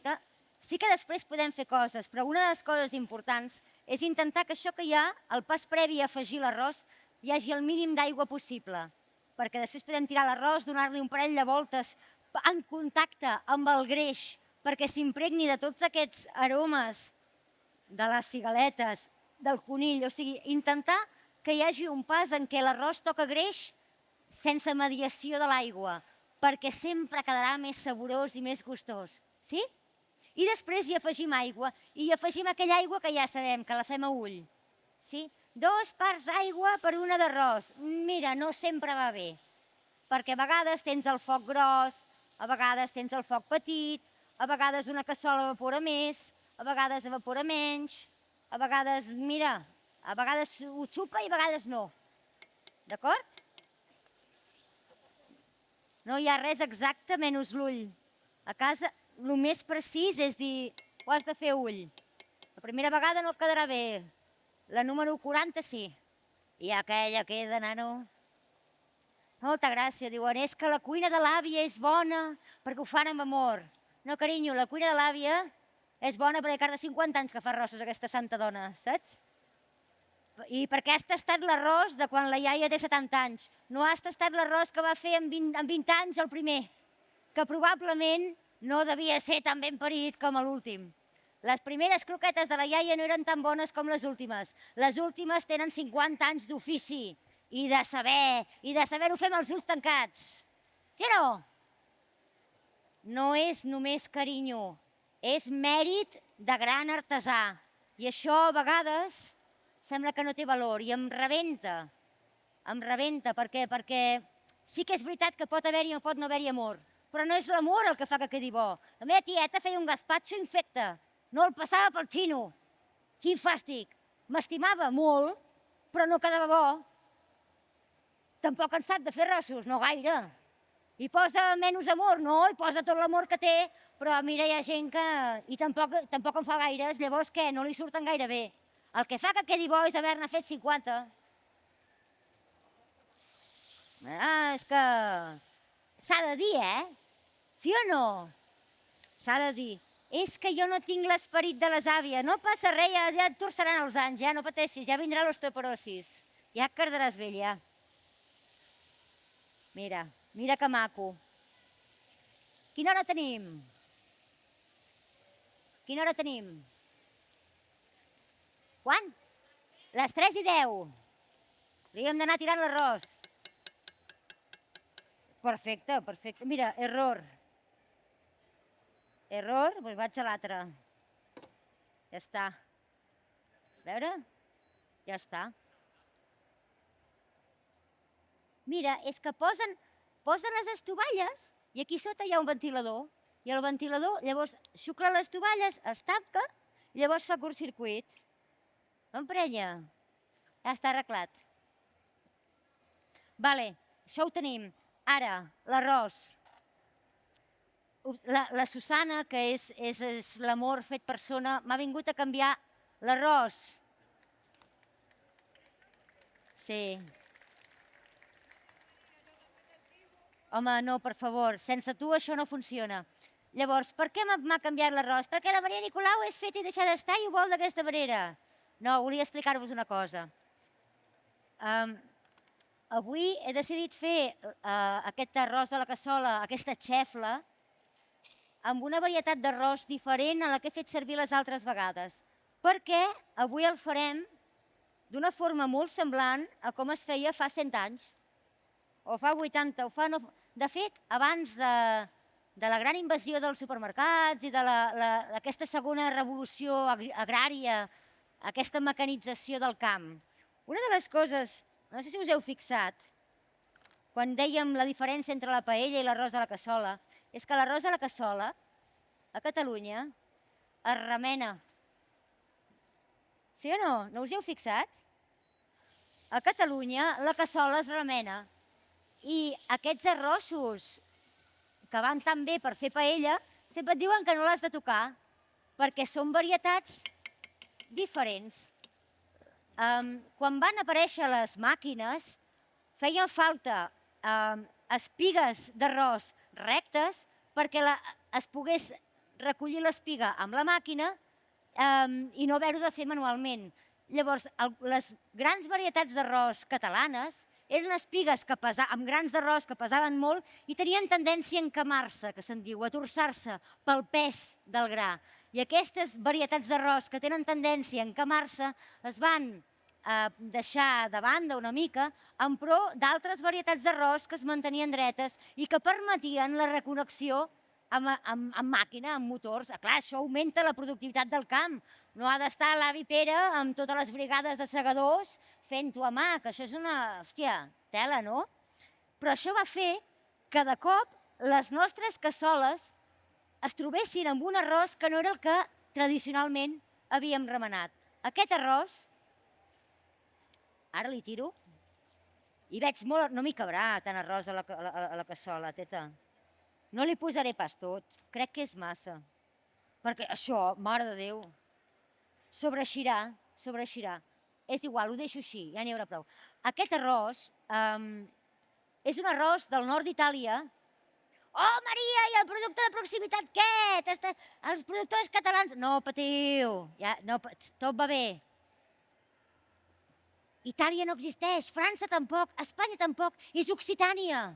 sí que després podem fer coses, però una de les coses importants és intentar que això que hi ha, el pas previ a afegir l'arròs, hi hagi el mínim d'aigua possible, perquè després podem tirar l'arròs, donar-li un parell de voltes en contacte amb el greix, perquè s'impregni de tots aquests aromes de les cigaletes, del conill, o sigui, intentar que hi hagi un pas en què l'arròs toca greix sense mediació de l'aigua, perquè sempre quedarà més saborós i més gustós, sí? I després hi afegim aigua, i hi afegim aquella aigua que ja sabem, que la fem a ull, sí? 2 parts aigua per una d'arròs. Mira, no sempre va bé, perquè a vegades tens el foc gros, a vegades tens el foc petit, a vegades una cassola evapora més, a vegades evapora menys, a vegades, mira, a vegades ho xupa i a vegades no. D'acord? No hi ha res exacte menys l'ull. A casa, el més precís és dir, ho has de fer ull. La primera vegada no et quedarà bé. La número 40 sí. I aquella queda, nano. Molta gràcia. Diuen, és que la cuina de l'àvia és bona perquè ho fan amb amor. No, carinyo, la cuina de l'àvia és bona perquè cada 50 anys que fa arrossos aquesta santa dona, saps? I perquè has tastat l'arròs de quan la iaia té 70 anys. No has tastat l'arròs que va fer en 20 anys el primer, que probablement no devia ser tan ben parit com l'últim. Les primeres croquetes de la iaia no eren tan bones com les últimes. Les últimes tenen 50 anys d'ofici i de saber-ho fer amb els ulls tancats. Sí o no? No és només carinyo, és mèrit de gran artesà. I això a vegades sembla que no té valor i em rebenta. Perquè sí que és veritat que pot haver-hi o pot no haver-hi amor, però no és l'amor el que fa que quedi bo. La meva tieta feia un gazpacho infecte, no el passava pel xino. Quin fàstic. M'estimava molt, però no quedava bo. Tampoc en sap de fer rossos, no gaire. Hi posa menys amor, no, hi posa tot l'amor que té, però mira, hi ha gent que... I tampoc en fa gaires, llavors què? No li surten gaire bé. El que fa que quedi bo és haver-ne fet 50. És que... S'ha de dir, Sí o no? S'ha de dir. És que jo no tinc l'esperit de les àvies. No passa res, ja et torçaran els anys, ja no pateixis, ja vindrà l'osteoporosis. Ja et quedaràs vell, ja. Mira que maco. Quina hora tenim? Quan? Les 3:10. Hauríem d'anar tirant l'arròs. Perfecte. Mira, error. Doncs vaig a l'altre. Ja està. A veure? Ja està. Mira, és que posen les estovalles i aquí sota hi ha un ventilador. I el ventilador llavors xucla les tovalles, es tanca i llavors fa curtcircuit. Emprenya. Ja està arreglat. Vale, això ho tenim. Ara, l'arròs. La Susana, que és l'amor fet persona, m'ha vingut a canviar l'arròs. Sí. Home, no, per favor, sense tu això no funciona. Llavors, per què m'ha canviat l'arròs? Perquè la Maria Nicolau és fet i deixar d'estar i ho vol d'aquesta manera. No, volia explicar-vos una cosa. Avui he decidit fer aquest arròs a la cassola, aquesta xefla, amb una varietat d'arròs diferent a la que he fet servir les altres vegades, perquè avui el farem d'una forma molt semblant a com es feia fa 100 anys, o fa 80, de fet, abans de la gran invasió dels supermercats i d'aquesta segona revolució agrària, aquesta mecanització del camp. Una de les coses, no sé si us heu fixat, quan dèiem la diferència entre la paella i l'arròs a la cassola, és que l'arròs a la cassola, a Catalunya, es remena. Sí o no? No us hi heu fixat? A Catalunya la cassola es remena. I aquests arrossos que van tan bé per fer paella, sempre et diuen que no l'has de tocar, perquè són varietats diferents. Quan van aparèixer les màquines, feien falta espigues d'arròs rectes perquè es pogués recollir l'espiga amb la màquina i no haver-ho de fer manualment. Llavors, les grans varietats d'arròs catalanes eren espigues amb grans d'arròs que pesaven molt i tenien tendència a encamar-se, que se'n diu, a torçar-se pel pes del gra. I aquestes varietats d'arròs que tenen tendència a encamar-se es van deixar de banda una mica en pro d'altres varietats d'arròs que es mantenien dretes i que permetien la reconnexió amb màquina, amb motors. Clar, això augmenta la productivitat del camp. No ha d'estar l'avi Pere amb totes les brigades de segadors fent-ho a mà, que això és una, hòstia, tela, no? Però això va fer que de cop les nostres cassoles es trobessin amb un arròs que no era el que tradicionalment havíem remenat. Aquest arròs, ara li tiro, i veig molt, no m'hi cabrà tant arròs a la cassola, teta. No li posaré pas tot, crec que és massa. Perquè això, mare de Déu, sobreeixirà. És igual, ho deixo així, ja n'hi haurà prou. Aquest arròs és un arròs del nord d'Itàlia. Oh, Maria, i el producte de proximitat què? Els productors catalans... No patiu, tot va bé. Itàlia no existeix, França tampoc, Espanya tampoc, és Occitània.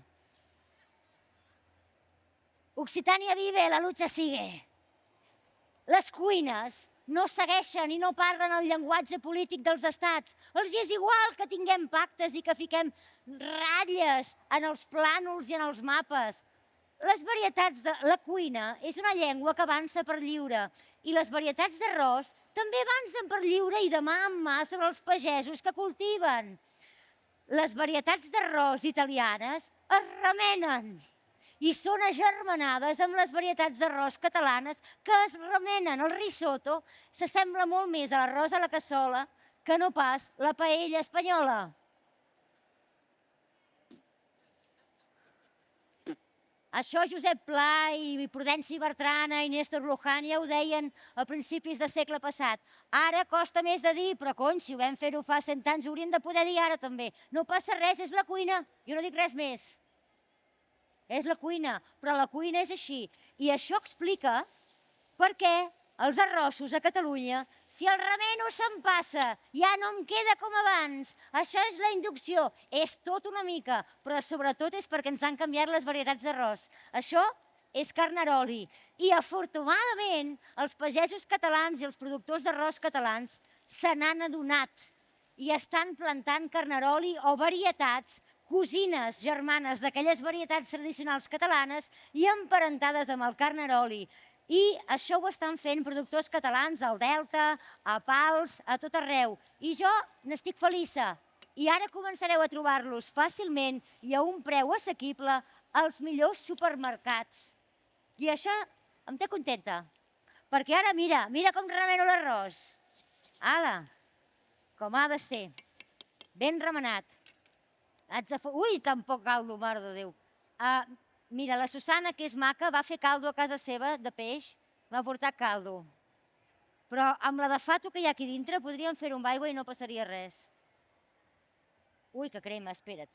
Occitània vive, la lucha sigue. Les cuines no segueixen i no parlen el llenguatge polític dels estats. Els és igual que tinguem pactes i que fiquem ratlles en els plànols i en els mapes. Les varietats de la cuina és una llengua que avança per lliure i les varietats d'arròs també avancen per lliure i de mà en mà sobre els pagesos que cultiven. Les varietats d'arròs italianes es remenen i són agermanades amb les varietats d'arròs catalanes que es remenen. El risotto s'assembla molt més a l'arròs a la cassola que no pas la paella espanyola. Això Josep Pla i Prudenci Bertrana i Néstor Luján ja ho deien a principis del segle passat. Ara costa més de dir, però cony, si ho vam fer-ho fa 100 anys, ho hauríem de poder dir ara també. No passa res, és la cuina, jo no dic res més. És la cuina, però la cuina és així. I això explica per què els arrossos a Catalunya, si el remeno se'n passa, ja no em queda com abans. Això és la inducció, és tot una mica, però sobretot és perquè ens han canviat les varietats d'arròs. Això és Carnaroli. I afortunadament els pagesos catalans i els productors d'arròs catalans se n'han adonat i estan plantant Carnaroli o varietats cosines germanes d'aquelles varietats tradicionals catalanes i emparentades amb el Carnaroli. I això ho estan fent productors catalans al Delta, a Pals, a tot arreu. I jo n'estic feliça. I ara començareu a trobar-los fàcilment i a un preu assequible als millors supermercats. I això em té contenta. Perquè ara mira com remeno l'arròs. Ala, com ha de ser. Ben remenat. Ui, tan poc caldo, mare de Déu. Mira, la Susana, que és maca, va fer caldo a casa seva de peix, va portar caldo. Però amb la de fato que hi ha aquí dintre podríem fer-ho amb aigua i no passaria res. Ui, que crema, espera't.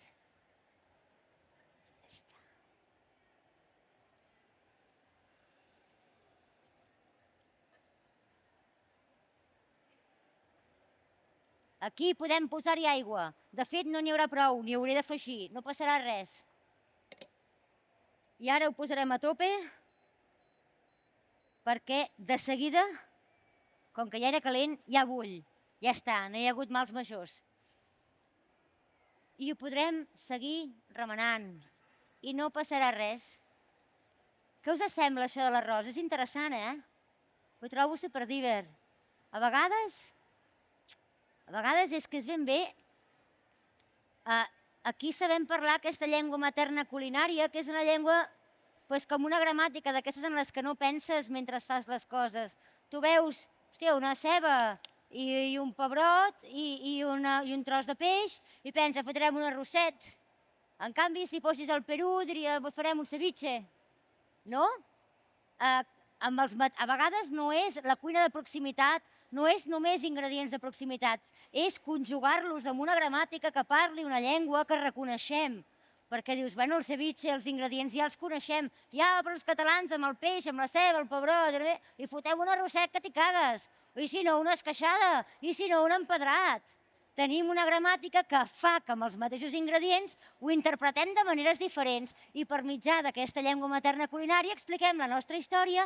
Aquí podem posar-hi aigua. De fet, no n'hi haurà prou, n'hi hauré d'afegir, no passarà res. I ara ho posarem a tope, perquè de seguida, com que ja era calent, ja bull. Ja està, no hi ha hagut mals majors. I ho podrem seguir remenant. I no passarà res. Què us sembla això de l'arròs? És interessant, Ho trobo superdiver. A vegades és que és ben bé. Aquí sabem parlar aquesta llengua materna culinària, que és una llengua com una gramàtica d'aquestes en les que no penses mentre fas les coses. Tu veus, hòstia, una ceba i un pebrot i un tros de peix i pensa, fotrem un arrosset. En canvi, si fossis al Perú, diria, farem un ceviche. No? A vegades no és la cuina de proximitat, no és només ingredients de proximitat, és conjugar-los amb una gramàtica que parli una llengua que reconeixem. Perquè dius, bueno, el ceviche, els ingredients ja els coneixem. Ja, però els catalans amb el peix, amb la ceba, el pebrot, i fotem un arrosset que t'hi cagues. I si no, una esqueixada. I si no, un empedrat. Tenim una gramàtica que fa que amb els mateixos ingredients ho interpretem de maneres diferents i per mitjà d'aquesta llengua materna culinària expliquem la nostra història,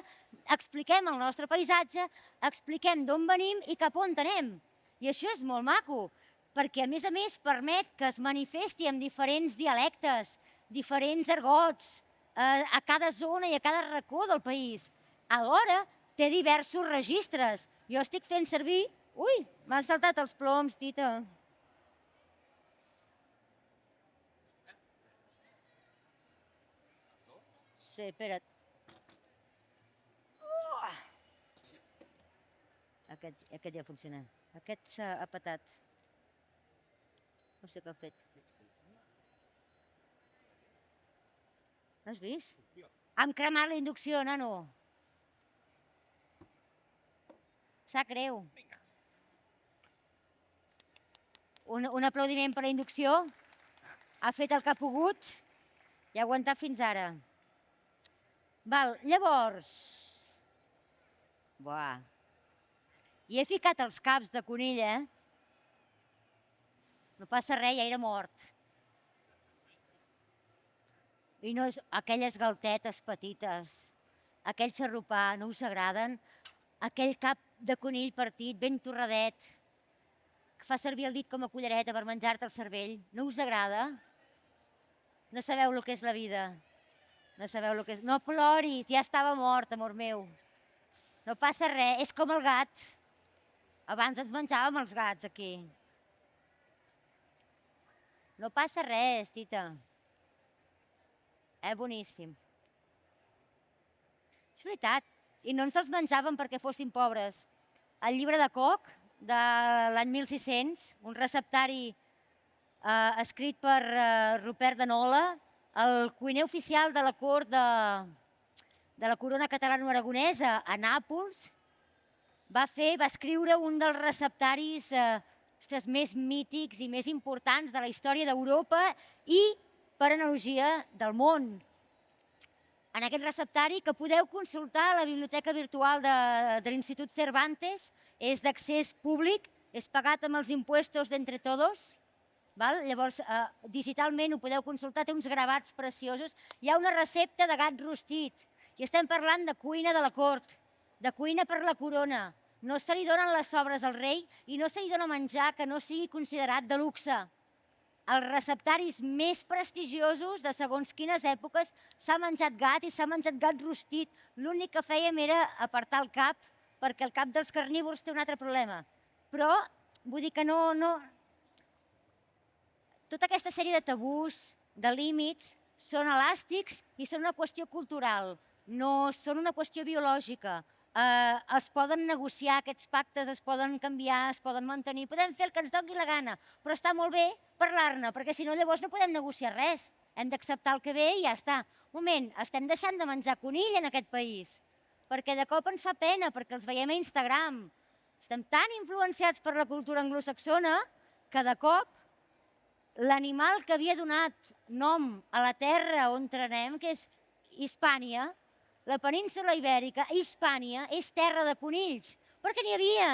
expliquem el nostre paisatge, expliquem d'on venim i cap on anem. I això és molt maco, perquè a més permet que es manifesti amb diferents dialectes, diferents argots, a cada zona i a cada racó del país. Alhora té diversos registres. Jo estic fent servir... Ui, m'han saltat els ploms, Tita. Sí, espera't. Aquest ja funciona. Aquest s'ha petat. No sé què ha fet. No has vist? Hem cremat la inducció, nano. Sap greu. Un aplaudiment per la inducció. Ha fet el que ha pogut i ha aguantat fins ara. Llavors... Buah. I he ficat els caps de conill, No passa res, ja era mort. I no és aquelles galtetes petites, aquell xarrupà, no us agraden? Aquell cap de conill partit, ben torradet, que fa servir el dit com a cullereta per menjar-te el cervell. No us agrada? No sabeu el que és la vida. No sabeu el que és... No ploris, ja estava mort, amor meu. No passa res, és com el gat. Abans ens menjàvem els gats aquí. No passa res, Tita. Boníssim. És veritat. I no ens els menjàvem perquè fossin pobres. El llibre de Koch, de l'any 1600, un receptari escrit per Rupert de Nola, el cuiner oficial de la cort de la corona catalano-aragonesa a Nàpols, va escriure un dels receptaris més mítics i més importants de la història d'Europa i, per analogia, del món. En aquest receptari, que podeu consultar a la biblioteca virtual de l'Institut Cervantes, és d'accés públic, és pagat amb els impuestos d'entre todos. Llavors, digitalment ho podeu consultar, té uns gravats preciosos. Hi ha una recepta de gat rostit i estem parlant de cuina de la cort, de cuina per la corona. No se li donen les sobres al rei i no se li dona menjar que no sigui considerat de luxe. Els receptaris més prestigiosos de segons quines èpoques s'ha menjat gat i s'ha menjat gat rostit. L'únic que fèiem era apartar el cap, perquè el cap dels carnívors té un altre problema. Però vull dir que no... Tota aquesta sèrie de tabús, de límits, són elàstics i són una qüestió cultural, no són una qüestió biològica. Es poden negociar aquests pactes, es poden canviar, es poden mantenir, podem fer el que ens doni la gana, però està molt bé parlar-ne, perquè si no llavors no podem negociar res. Hem d'acceptar el que ve i ja està. Un moment, estem deixant de menjar conill en aquest país, perquè de cop ens fa pena, perquè els veiem a Instagram. Estem tan influenciats per la cultura anglosaxona que de cop l'animal que havia donat nom a la terra on anem, que és Hispània, la península ibèrica, Hispània, és terra de conills, perquè n'hi havia.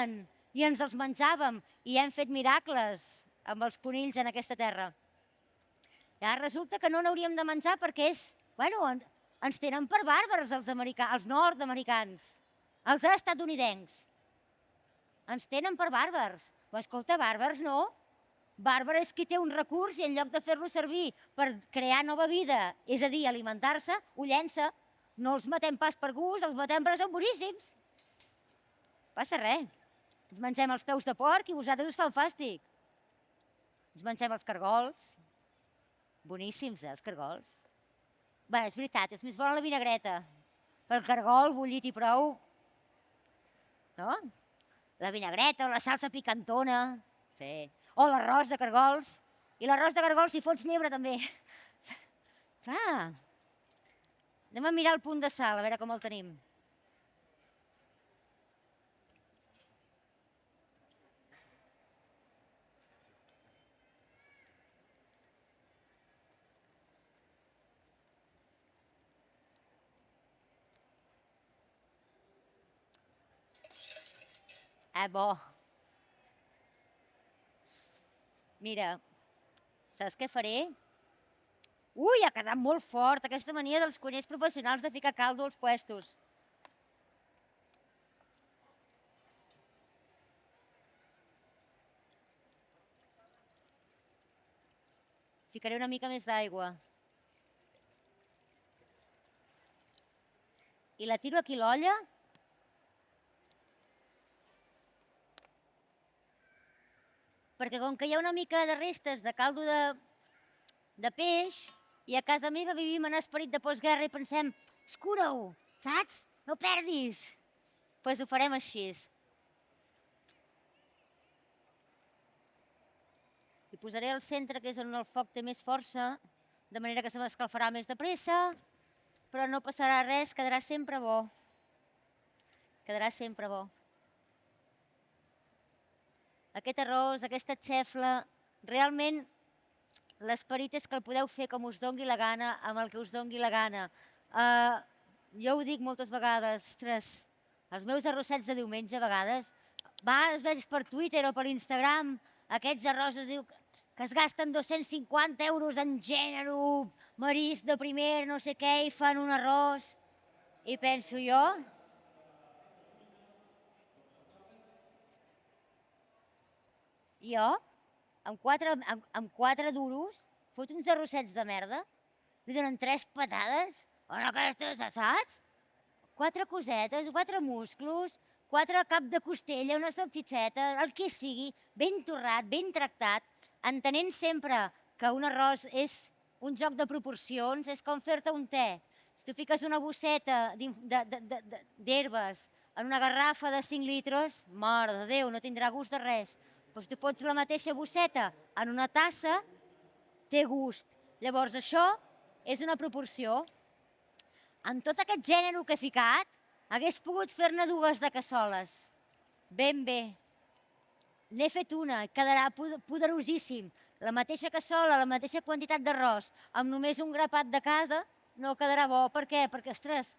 i ens els menjàvem i hem fet miracles amb els conills en aquesta terra. I ara resulta que no n'hauríem de menjar perquè ens tenen per bàrbars els nord-americans, els estatunidencs. Ens tenen per bàrbars. Però escolta, bàrbars no. Bàrbar és qui té un recurs i en lloc de fer-lo servir per crear nova vida, és a dir, alimentar-se, ho llença. No els matem pas per gust, els matem perquè són boníssims. Passa res. Ens mengem els peus de porc i vosaltres us fan fàstic. Ens mengem els cargols. Boníssims, els cargols. Bé, és veritat, és més bona la vinagreta. Pel cargol, bullit i prou. No? La vinagreta o la salsa picantona. Sí. O l'arròs de cargols. I l'arròs de cargols si fots llebre també. Clar. Anem a mirar el punt de sal, a veure com el tenim. Bo. Mira, saps què faré? Ui, ha quedat molt fort aquesta mania dels cuiners professionals de ficar caldo als puestos. Ficaré una mica més d'aigua. I la tiro aquí a l'olla. Perquè com que hi ha una mica de restes de caldo de peix, i a casa meva vivim en esperit de postguerra i pensem, escura-ho, saps? No perdis. Doncs ho farem així. I posaré al centre, que és on el foc té més força, de manera que se m'escalfarà més de pressa, però no passarà res, quedarà sempre bo. Quedarà sempre bo. Aquest arròs, aquesta xefla, realment l'esperit és que el podeu fer com us dongui la gana, amb el que us dongui la gana. Jo ho dic moltes vegades, ostres, els meus arrossets de diumenge a vegades veig per Twitter o per Instagram aquests arrossos que es gasten 250 euros en gènere, marisc de primer, no sé què, i fan un arròs. I penso jo, amb 4 duros, fot uns arrossets de merda, li donen 3 patades, o no aquestes, saps? 4 cosetes, 4 musclos, 4 cap de costella, una salsitxeta, el que sigui, ben torrat, ben tractat, entenent sempre que un arròs és un joc de proporcions, és com fer-te un te. Si tu fiques una bosseta d'herbes en una garrafa de 5 litres, mare de Déu, no tindrà gust de res. Però si tu fots la mateixa bosseta en una tassa, té gust. Llavors això és una proporció. Amb tot aquest gènere que he ficat, hagués pogut fer-ne 2 de cassoles. Ben bé. N'he fet una, quedarà poderosíssim. La mateixa cassola, la mateixa quantitat d'arròs, amb només un grapat de cada, no quedarà bo. Per què? Perquè, ostres,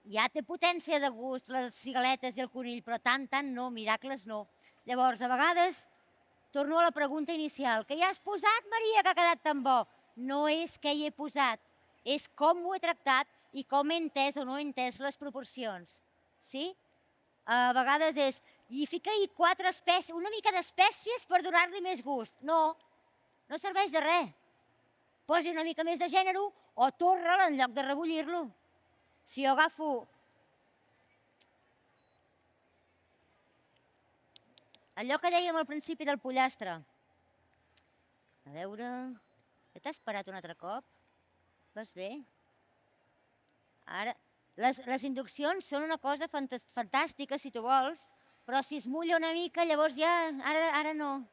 ja té potència de gust les cigaletes i el conill, però tant no, miracles no. Llavors, a vegades, torno a la pregunta inicial. Què hi has posat, Maria, que ha quedat tan bo? No és què hi he posat, és com ho he tractat i com he entès o no he entès les proporcions. Sí? A vegades és, i fica-hi 4 espècies, una mica d'espècies per donar-li més gust. No, no serveix de res. Posi una mica més de gènere o torra'l en lloc de rebullir-lo. Si jo agafo allò que dèiem al principi del pollastre. A veure, t'has parat un altre cop? Vas bé? Ara, les induccions són una cosa fantàstica, si tu vols, però si es mulla una mica, llavors ja, ara no,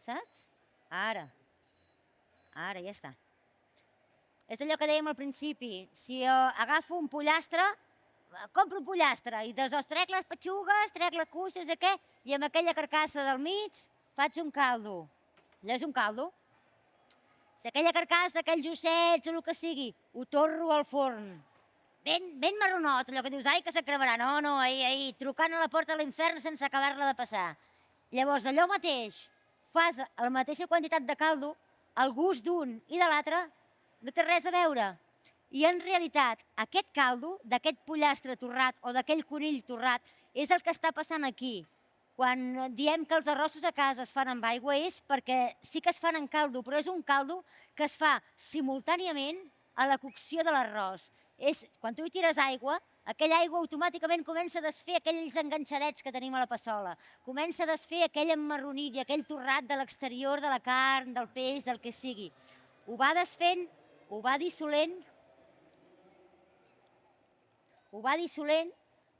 saps? Ara ja està. És allò que dèiem al principi, si jo agafo un pollastre, compro un pollastre i dels dos trec les petxugues, trec les cuixes, i amb aquella carcassa del mig faig un caldo. Allò és un caldo. Si aquella carcassa, aquells ossets o el que sigui, ho torro al forn. Ben marronot, allò que dius, ai, que se cremarà. No, trucant a la porta de l'infern sense acabar-la de passar. Llavors, allò mateix, fas la mateixa quantitat de caldo, el gust d'un i de l'altre no té res a veure. I en realitat, aquest caldo, d'aquest pollastre torrat o d'aquell conill torrat, és el que està passant aquí. Quan diem que els arrossos a casa es fan amb aigua és perquè sí que es fan en caldo, però és un caldo que es fa simultàniament a la cocció de l'arròs. Quan tu hi tires aigua, aquella aigua automàticament comença a desfer aquells enganxadets que tenim a la passola, comença a desfer aquell emmarronit i aquell torrat de l'exterior de la carn, del peix, del que sigui. Ho va desfent, ho va dissolent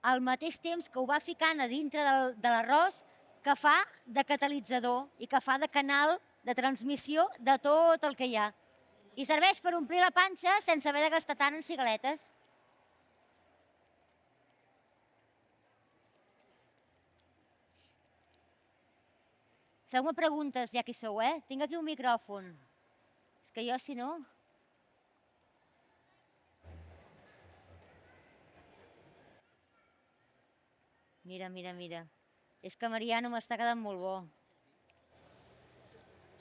al mateix temps que ho va ficant a dintre de l'arròs, que fa de catalitzador i que fa de canal de transmissió de tot el que hi ha. I serveix per omplir la panxa sense haver de gastar tant en cigaletes. Feu-me preguntes, ja que hi sou, Tinc aquí un micròfon. És que jo, si no... Mira. És que Mariano m'està quedant molt bo.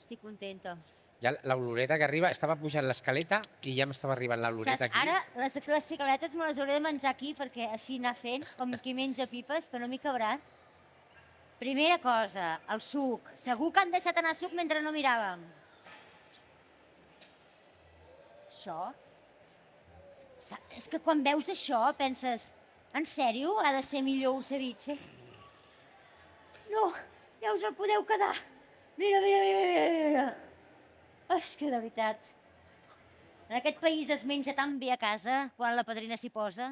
Estic contenta. Ja l'oloreta que arriba, estava pujant l'escaleta i ja m'estava arribant l'oloreta aquí. Ara les cigaletes me les hauré de menjar aquí perquè així anar fent, com qui menja pipes, però no m'hi cabran. Primera cosa, el suc. Segur que han deixat anar suc mentre no miràvem. Això? És que quan veus això penses, en sèrio ha de ser millor un ceviche? No, ja us el podeu quedar. Mira. És que de veritat. En aquest país es menja tan bé a casa quan la padrina s'hi posa.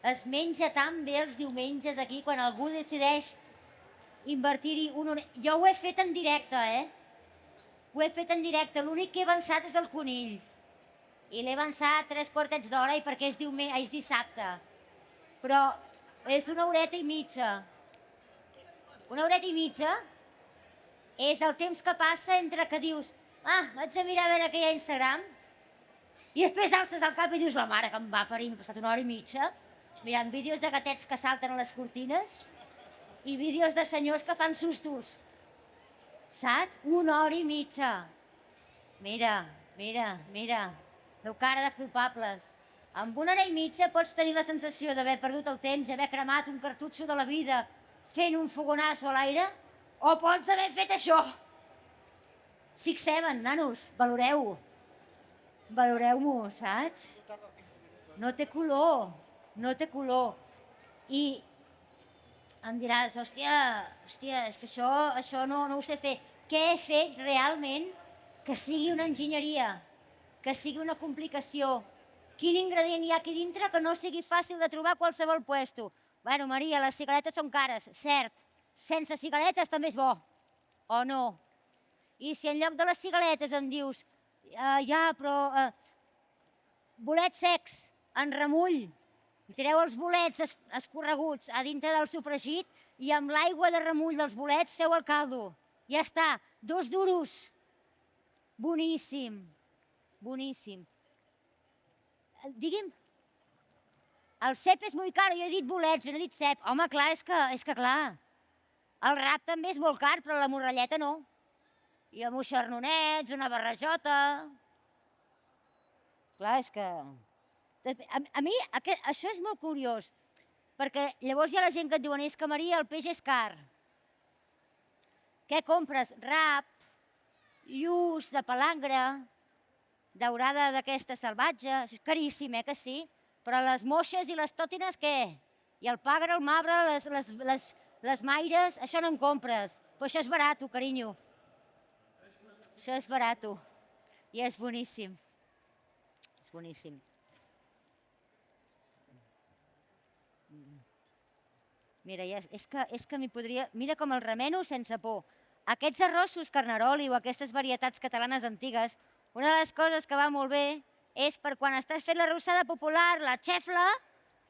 Es menja tan bé els diumenges aquí quan algú decideix invertir-hi un... Jo ho he fet en directe, Ho he fet en directe. L'únic que he avançat és el conill. I l'he avançat 3/4 d'hora i perquè és dissabte. Però és 1 horeta i mitja. 1 horeta i mitja és el temps que passa entre que dius vaig a mirar a veure què hi ha a Instagram i després alces el cap i dius la mare que em va parir, m'he passat 1 hora i mitja mirant vídeos de gatets que salten a les cortines i vídeos de senyors que fan sustos. Saps? 1 hora i mitja. Mira. Feu cara de culpables. Amb 1 hora i mitja pots tenir la sensació d'haver perdut el temps i haver cremat un cartutxo de la vida fent un fogonasso a l'aire, o pots haver fet això. Fixem-en, nanos, valoreu-ho. Valoreu-m'ho, saps? No té color. I em diràs, hòstia, és que això no ho sé fer. Què he fet realment que sigui una enginyeria, que sigui una complicació? Quin ingredient hi ha aquí dintre que no sigui fàcil de trobar a qualsevol puesto? Bueno, Maria, les cigaletes són cares, cert. Sense cigaletes també és bo, o no? I si en lloc de les cigaletes em dius, bolets secs, en remull, tireu els bolets escorreguts a dintre del sofregit i amb l'aigua de remull dels bolets feu el caldo. Ja està, 2 duros. Boníssim. Digui'm. El cep és molt car, jo he dit bolets, jo no he dit cep. Home, clar, és que clar. El rap també és molt car, però la morralleta no. I amb uns xarnonets, una barrejota... Clar, és que... A mi això és molt curiós, perquè llavors hi ha la gent que et diuen és que, Maria, el peix és car. Què compres? Rap, lluç de palangre, daurada d'aquesta salvatge, és caríssim, que sí? Però les moixes i les tòtines, què? I el pagre, el mabre, les maires, això no en compres. Però això és barat, carinyo. Això és barat. I és boníssim. És boníssim. Mira, és que m'hi podria... Mira com el remeno sense por. Aquests arrossos Carnaroli o aquestes varietats catalanes antigues, una de les coses que va molt bé és per quan estàs fent la rossada popular, la xefla,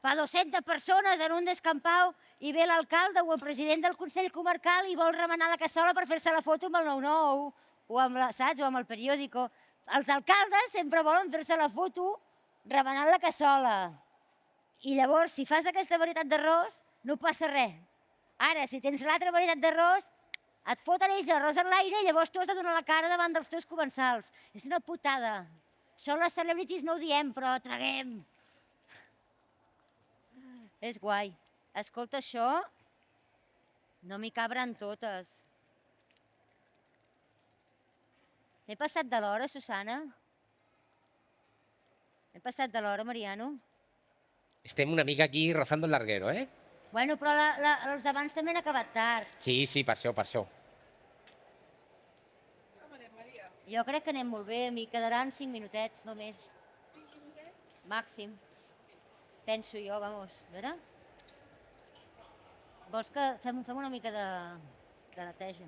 fa 200 persones en un descampau i ve l'alcalde o el president del Consell Comarcal i vol remenar la cassola per fer-se la foto amb el 9-9 o amb el periòdico. Els alcaldes sempre volen fer-se la foto remenant la cassola. I llavors, si fas aquesta varietat d'arròs, no passa res. Ara, si tens l'altra varietat d'arròs, et foten ells l'arròs en l'aire i llavors tu has de donar la cara davant dels teus comensals. És una putada. Això les celebrities no ho diem, però traguem. És guai. Escolta, això no m'hi cabran totes. M'he passat de l'hora, Susana? M'he passat de l'hora, Mariano? Estem una mica aquí rozando el larguero, eh? Bueno, però els d'abans també han acabat tard. Sí, per això, per això. Jo crec que anem molt bé, m'hi quedaran 5 minutets només. 5 minutets? Màxim. Penso jo, vamos. A veure? Vols que fem una mica de neteja?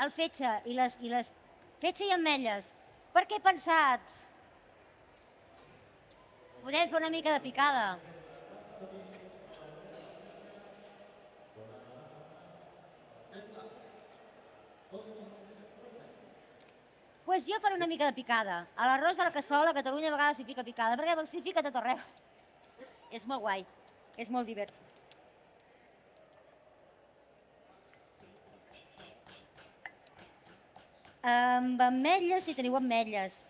El fetge i les... Fetge i ametlles. Per què he pensat? Podem fer una mica de picada. Doncs jo faré una mica de picada. A l'arròs de la cassola a Catalunya a vegades s'hi fica picada, perquè s'hi fica tot arreu. És molt guai, és molt divertit. Amb ametlles, si teniu ametlles.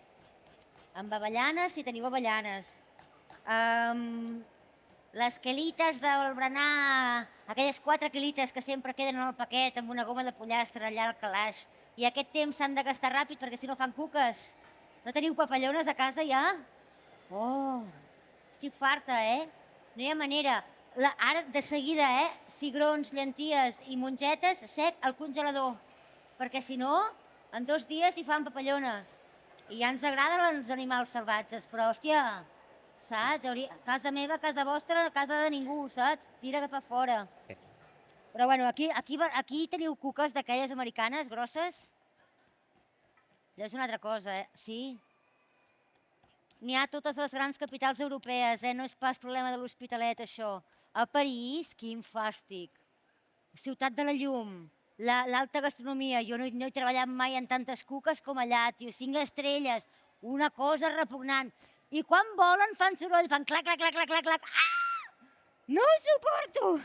Amb avellanes, si teniu avellanes. Les quelites del berenar, aquelles 4 quelites que sempre queden en el paquet amb una goma de pollastre allà al calaix. I aquest temps s'han de gastar ràpid perquè si no fan cuques. No teniu papallones a casa ja? Oh, estic farta, No hi ha manera. Ara, de seguida, cigrons, llenties i mongetes, sec al congelador. Perquè si no, en 2 dies hi fan papallones. I ja ens agraden els animals salvatges, però, hòstia, saps? Casa meva, casa vostra, casa de ningú, saps? Tira cap a fora. Però, bueno, aquí teniu cuques d'aquelles americanes grosses? Ja és una altra cosa, Sí. N'hi ha a totes les grans capitals europees, No és pas problema de l'Hospitalet, això. A París, quin fàstic. Ciutat de la llum, l'alta gastronomia. Jo no he treballat mai en tantes cuques com allà, tio. 5 estrelles, una cosa repugnant. I quan volen fan soroll, fan clac, clac, clac, clac, clac, clac. Ah! No ho suporto!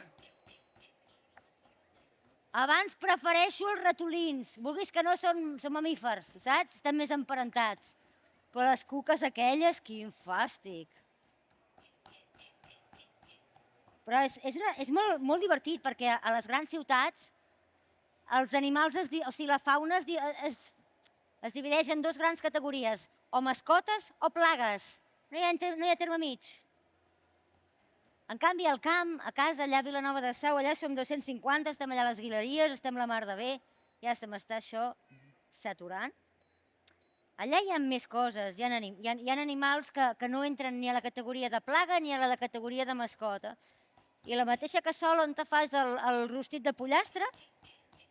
Abans prefereixo els ratolins. Vulguis que no són mamífers, saps? Estan més emparentats. Però les cuques aquelles, quin fàstic. Però és molt divertit perquè a les grans ciutats els animals, la fauna es divideix en 2 grans categories, o mascotes o plagues. No hi ha terme mig. En canvi, al camp, a casa, allà a Vilanova de Sau, allà som 250, estem allà a les Guilleries, estem la mar de bé, ja se m'està això saturant. Allà hi ha més coses, hi ha animals que no entren ni a la categoria de plaga ni a la categoria de mascota. I la mateixa cassola on te fas el rostit de pollastre,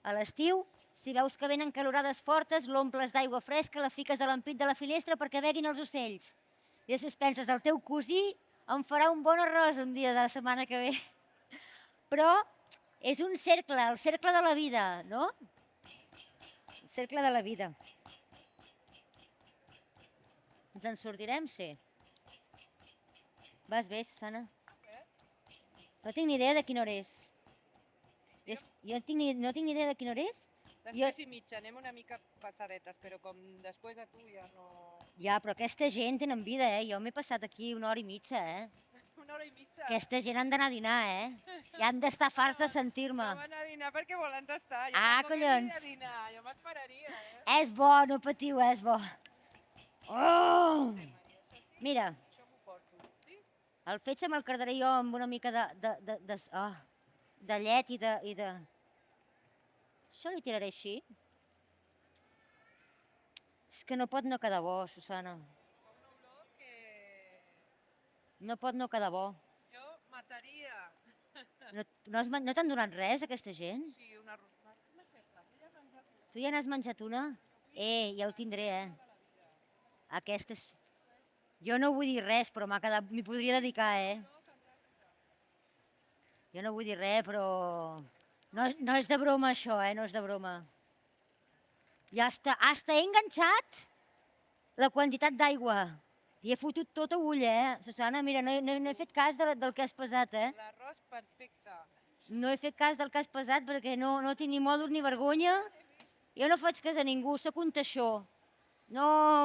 a l'estiu, si veus que venen calorades fortes, l'omples d'aigua fresca, la fiques a l'ampit de la finestra perquè beguin els ocells. I després penses, el teu cosí em farà un bon arròs un dia de la setmana que ve. Però és un cercle, el cercle de la vida, no? El cercle de la vida. Ens en sortirem? Sí. Vas bé, Susana? No tinc ni idea de quina hora és. Jo no tinc ni idea de quina hora és. 3:30, anem una mica passadetes, però com després de tu ja no... Ja, però aquesta gent tenen vida, Jo m'he passat aquí 1 hora i mitja, Una hora i mitja? Aquesta gent han d'anar a dinar, I han d'estar farts de sentir-me. No van a dinar perquè volen tastar. Collons. Jo dinar, jo m'esperaria, És bo, no patiu, és bo. Oh! Mira, Això m'ho porto, sí? el fetge me'l quedaré jo amb una mica de llet i de... Això li tiraré així. És que no pot no quedar bo, Susana. Fa una olor que... No pot no quedar bo. Jo mataria. No t'han donat res, aquesta gent? Sí, una rosmar. Tu ja n'has menjat una? Ja ho tindré, Aquestes... Jo no vull dir res, però m'hi podria dedicar, Jo no vull dir res, però... No és de broma, això, no és de broma. Ja està. Hasta he enganxat la quantitat d'aigua. I he fotut tot a ull, Susana, mira, no he fet cas del que has pesat, L'arròs perfecte. No he fet cas del que has pesat perquè no tinc ni mòdul ni vergonya. Jo no faig cas a ningú, sóc un teixó. No,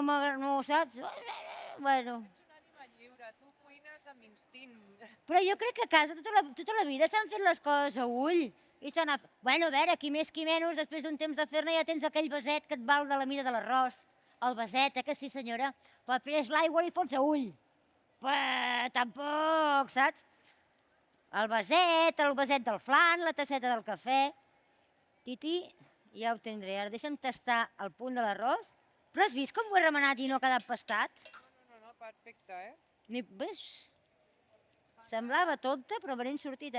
saps? Bueno. Ets un ànima lliure, tu cuines amb instint. Però jo crec que a casa tota la vida s'han fet les coses a ull. I s'ha anat... Bueno, a veure, qui més qui menys, després d'un temps de fer-ne ja tens aquell vaset que et val de la mida de l'arròs. El vaset, que sí senyora? Però després l'aigua li fots a ull. Però tampoc, saps? El vaset del flan, la tasseta del cafè. Titi, ja ho tindré. Ara deixa'm tastar el punt de l'arròs. Però has vist com ho he remenat i no ha quedat pastat? No, perfecte, Ves? Semblava tonta, però ben sortit,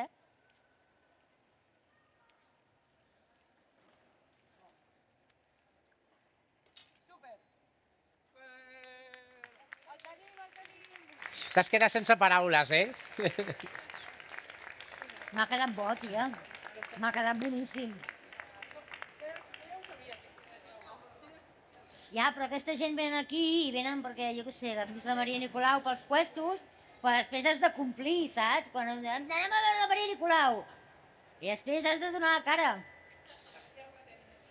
Super. El tenim. T'has quedat sense paraules, M'ha quedat bo, tia. M'ha quedat boníssim. Ja, però aquesta gent venen aquí i venen perquè, jo què sé, han vist la Maria Nicolau pels puestos, però després has de complir, saps? Quan anem a veure la Maria Nicolau. I després has de donar la cara.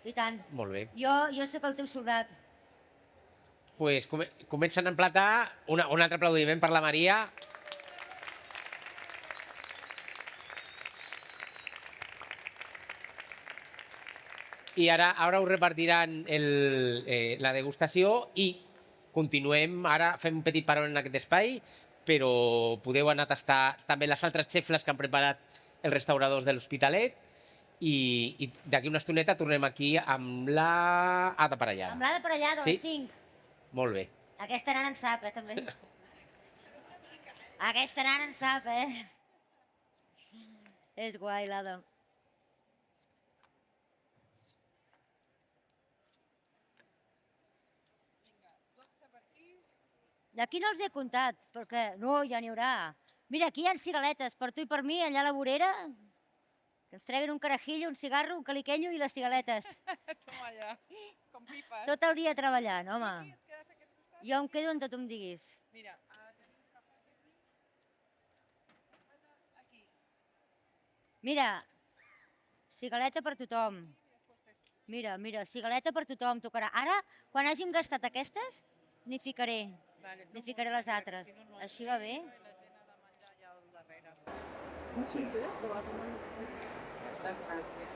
I tant. Molt bé. Jo sóc el teu soldat. Pues comencen a emplatar un altre aplaudiment per la Maria. I ara us repartiran la degustació i continuem, ara fem un petit paró en aquest espai, però podeu anar a tastar també les altres xefles que han preparat els restauradors de l'Hospitalet i d'aquí una estoneta tornem aquí amb la Ada Parellada. Amb l'Ada Parellada, de les 5. Molt bé. Aquesta nana en sap, també. Aquesta nana en sap, És guai, l'Ada. D'aquí no els he comptat, perquè no, ja n'hi haurà. Mira, aquí hi ha cigaletes, per tu i per mi, allà a la vorera, que ens treguin un carajillo, un cigarro, un caliquenyo i les cigaletes. Toma allà, com pipes. Tot el dia treballant, home. Jo em quedo on tu em diguis. Mira, tenim safata aquí. Mira, cigaleta per tothom. Mira, cigaleta per tothom tocarà. Ara, quan hàgim gastat aquestes, n'hi ficaré. N'hi ficaré les altres. Així va bé? La gent ha de menjar allà al darrere. Moltes gràcies.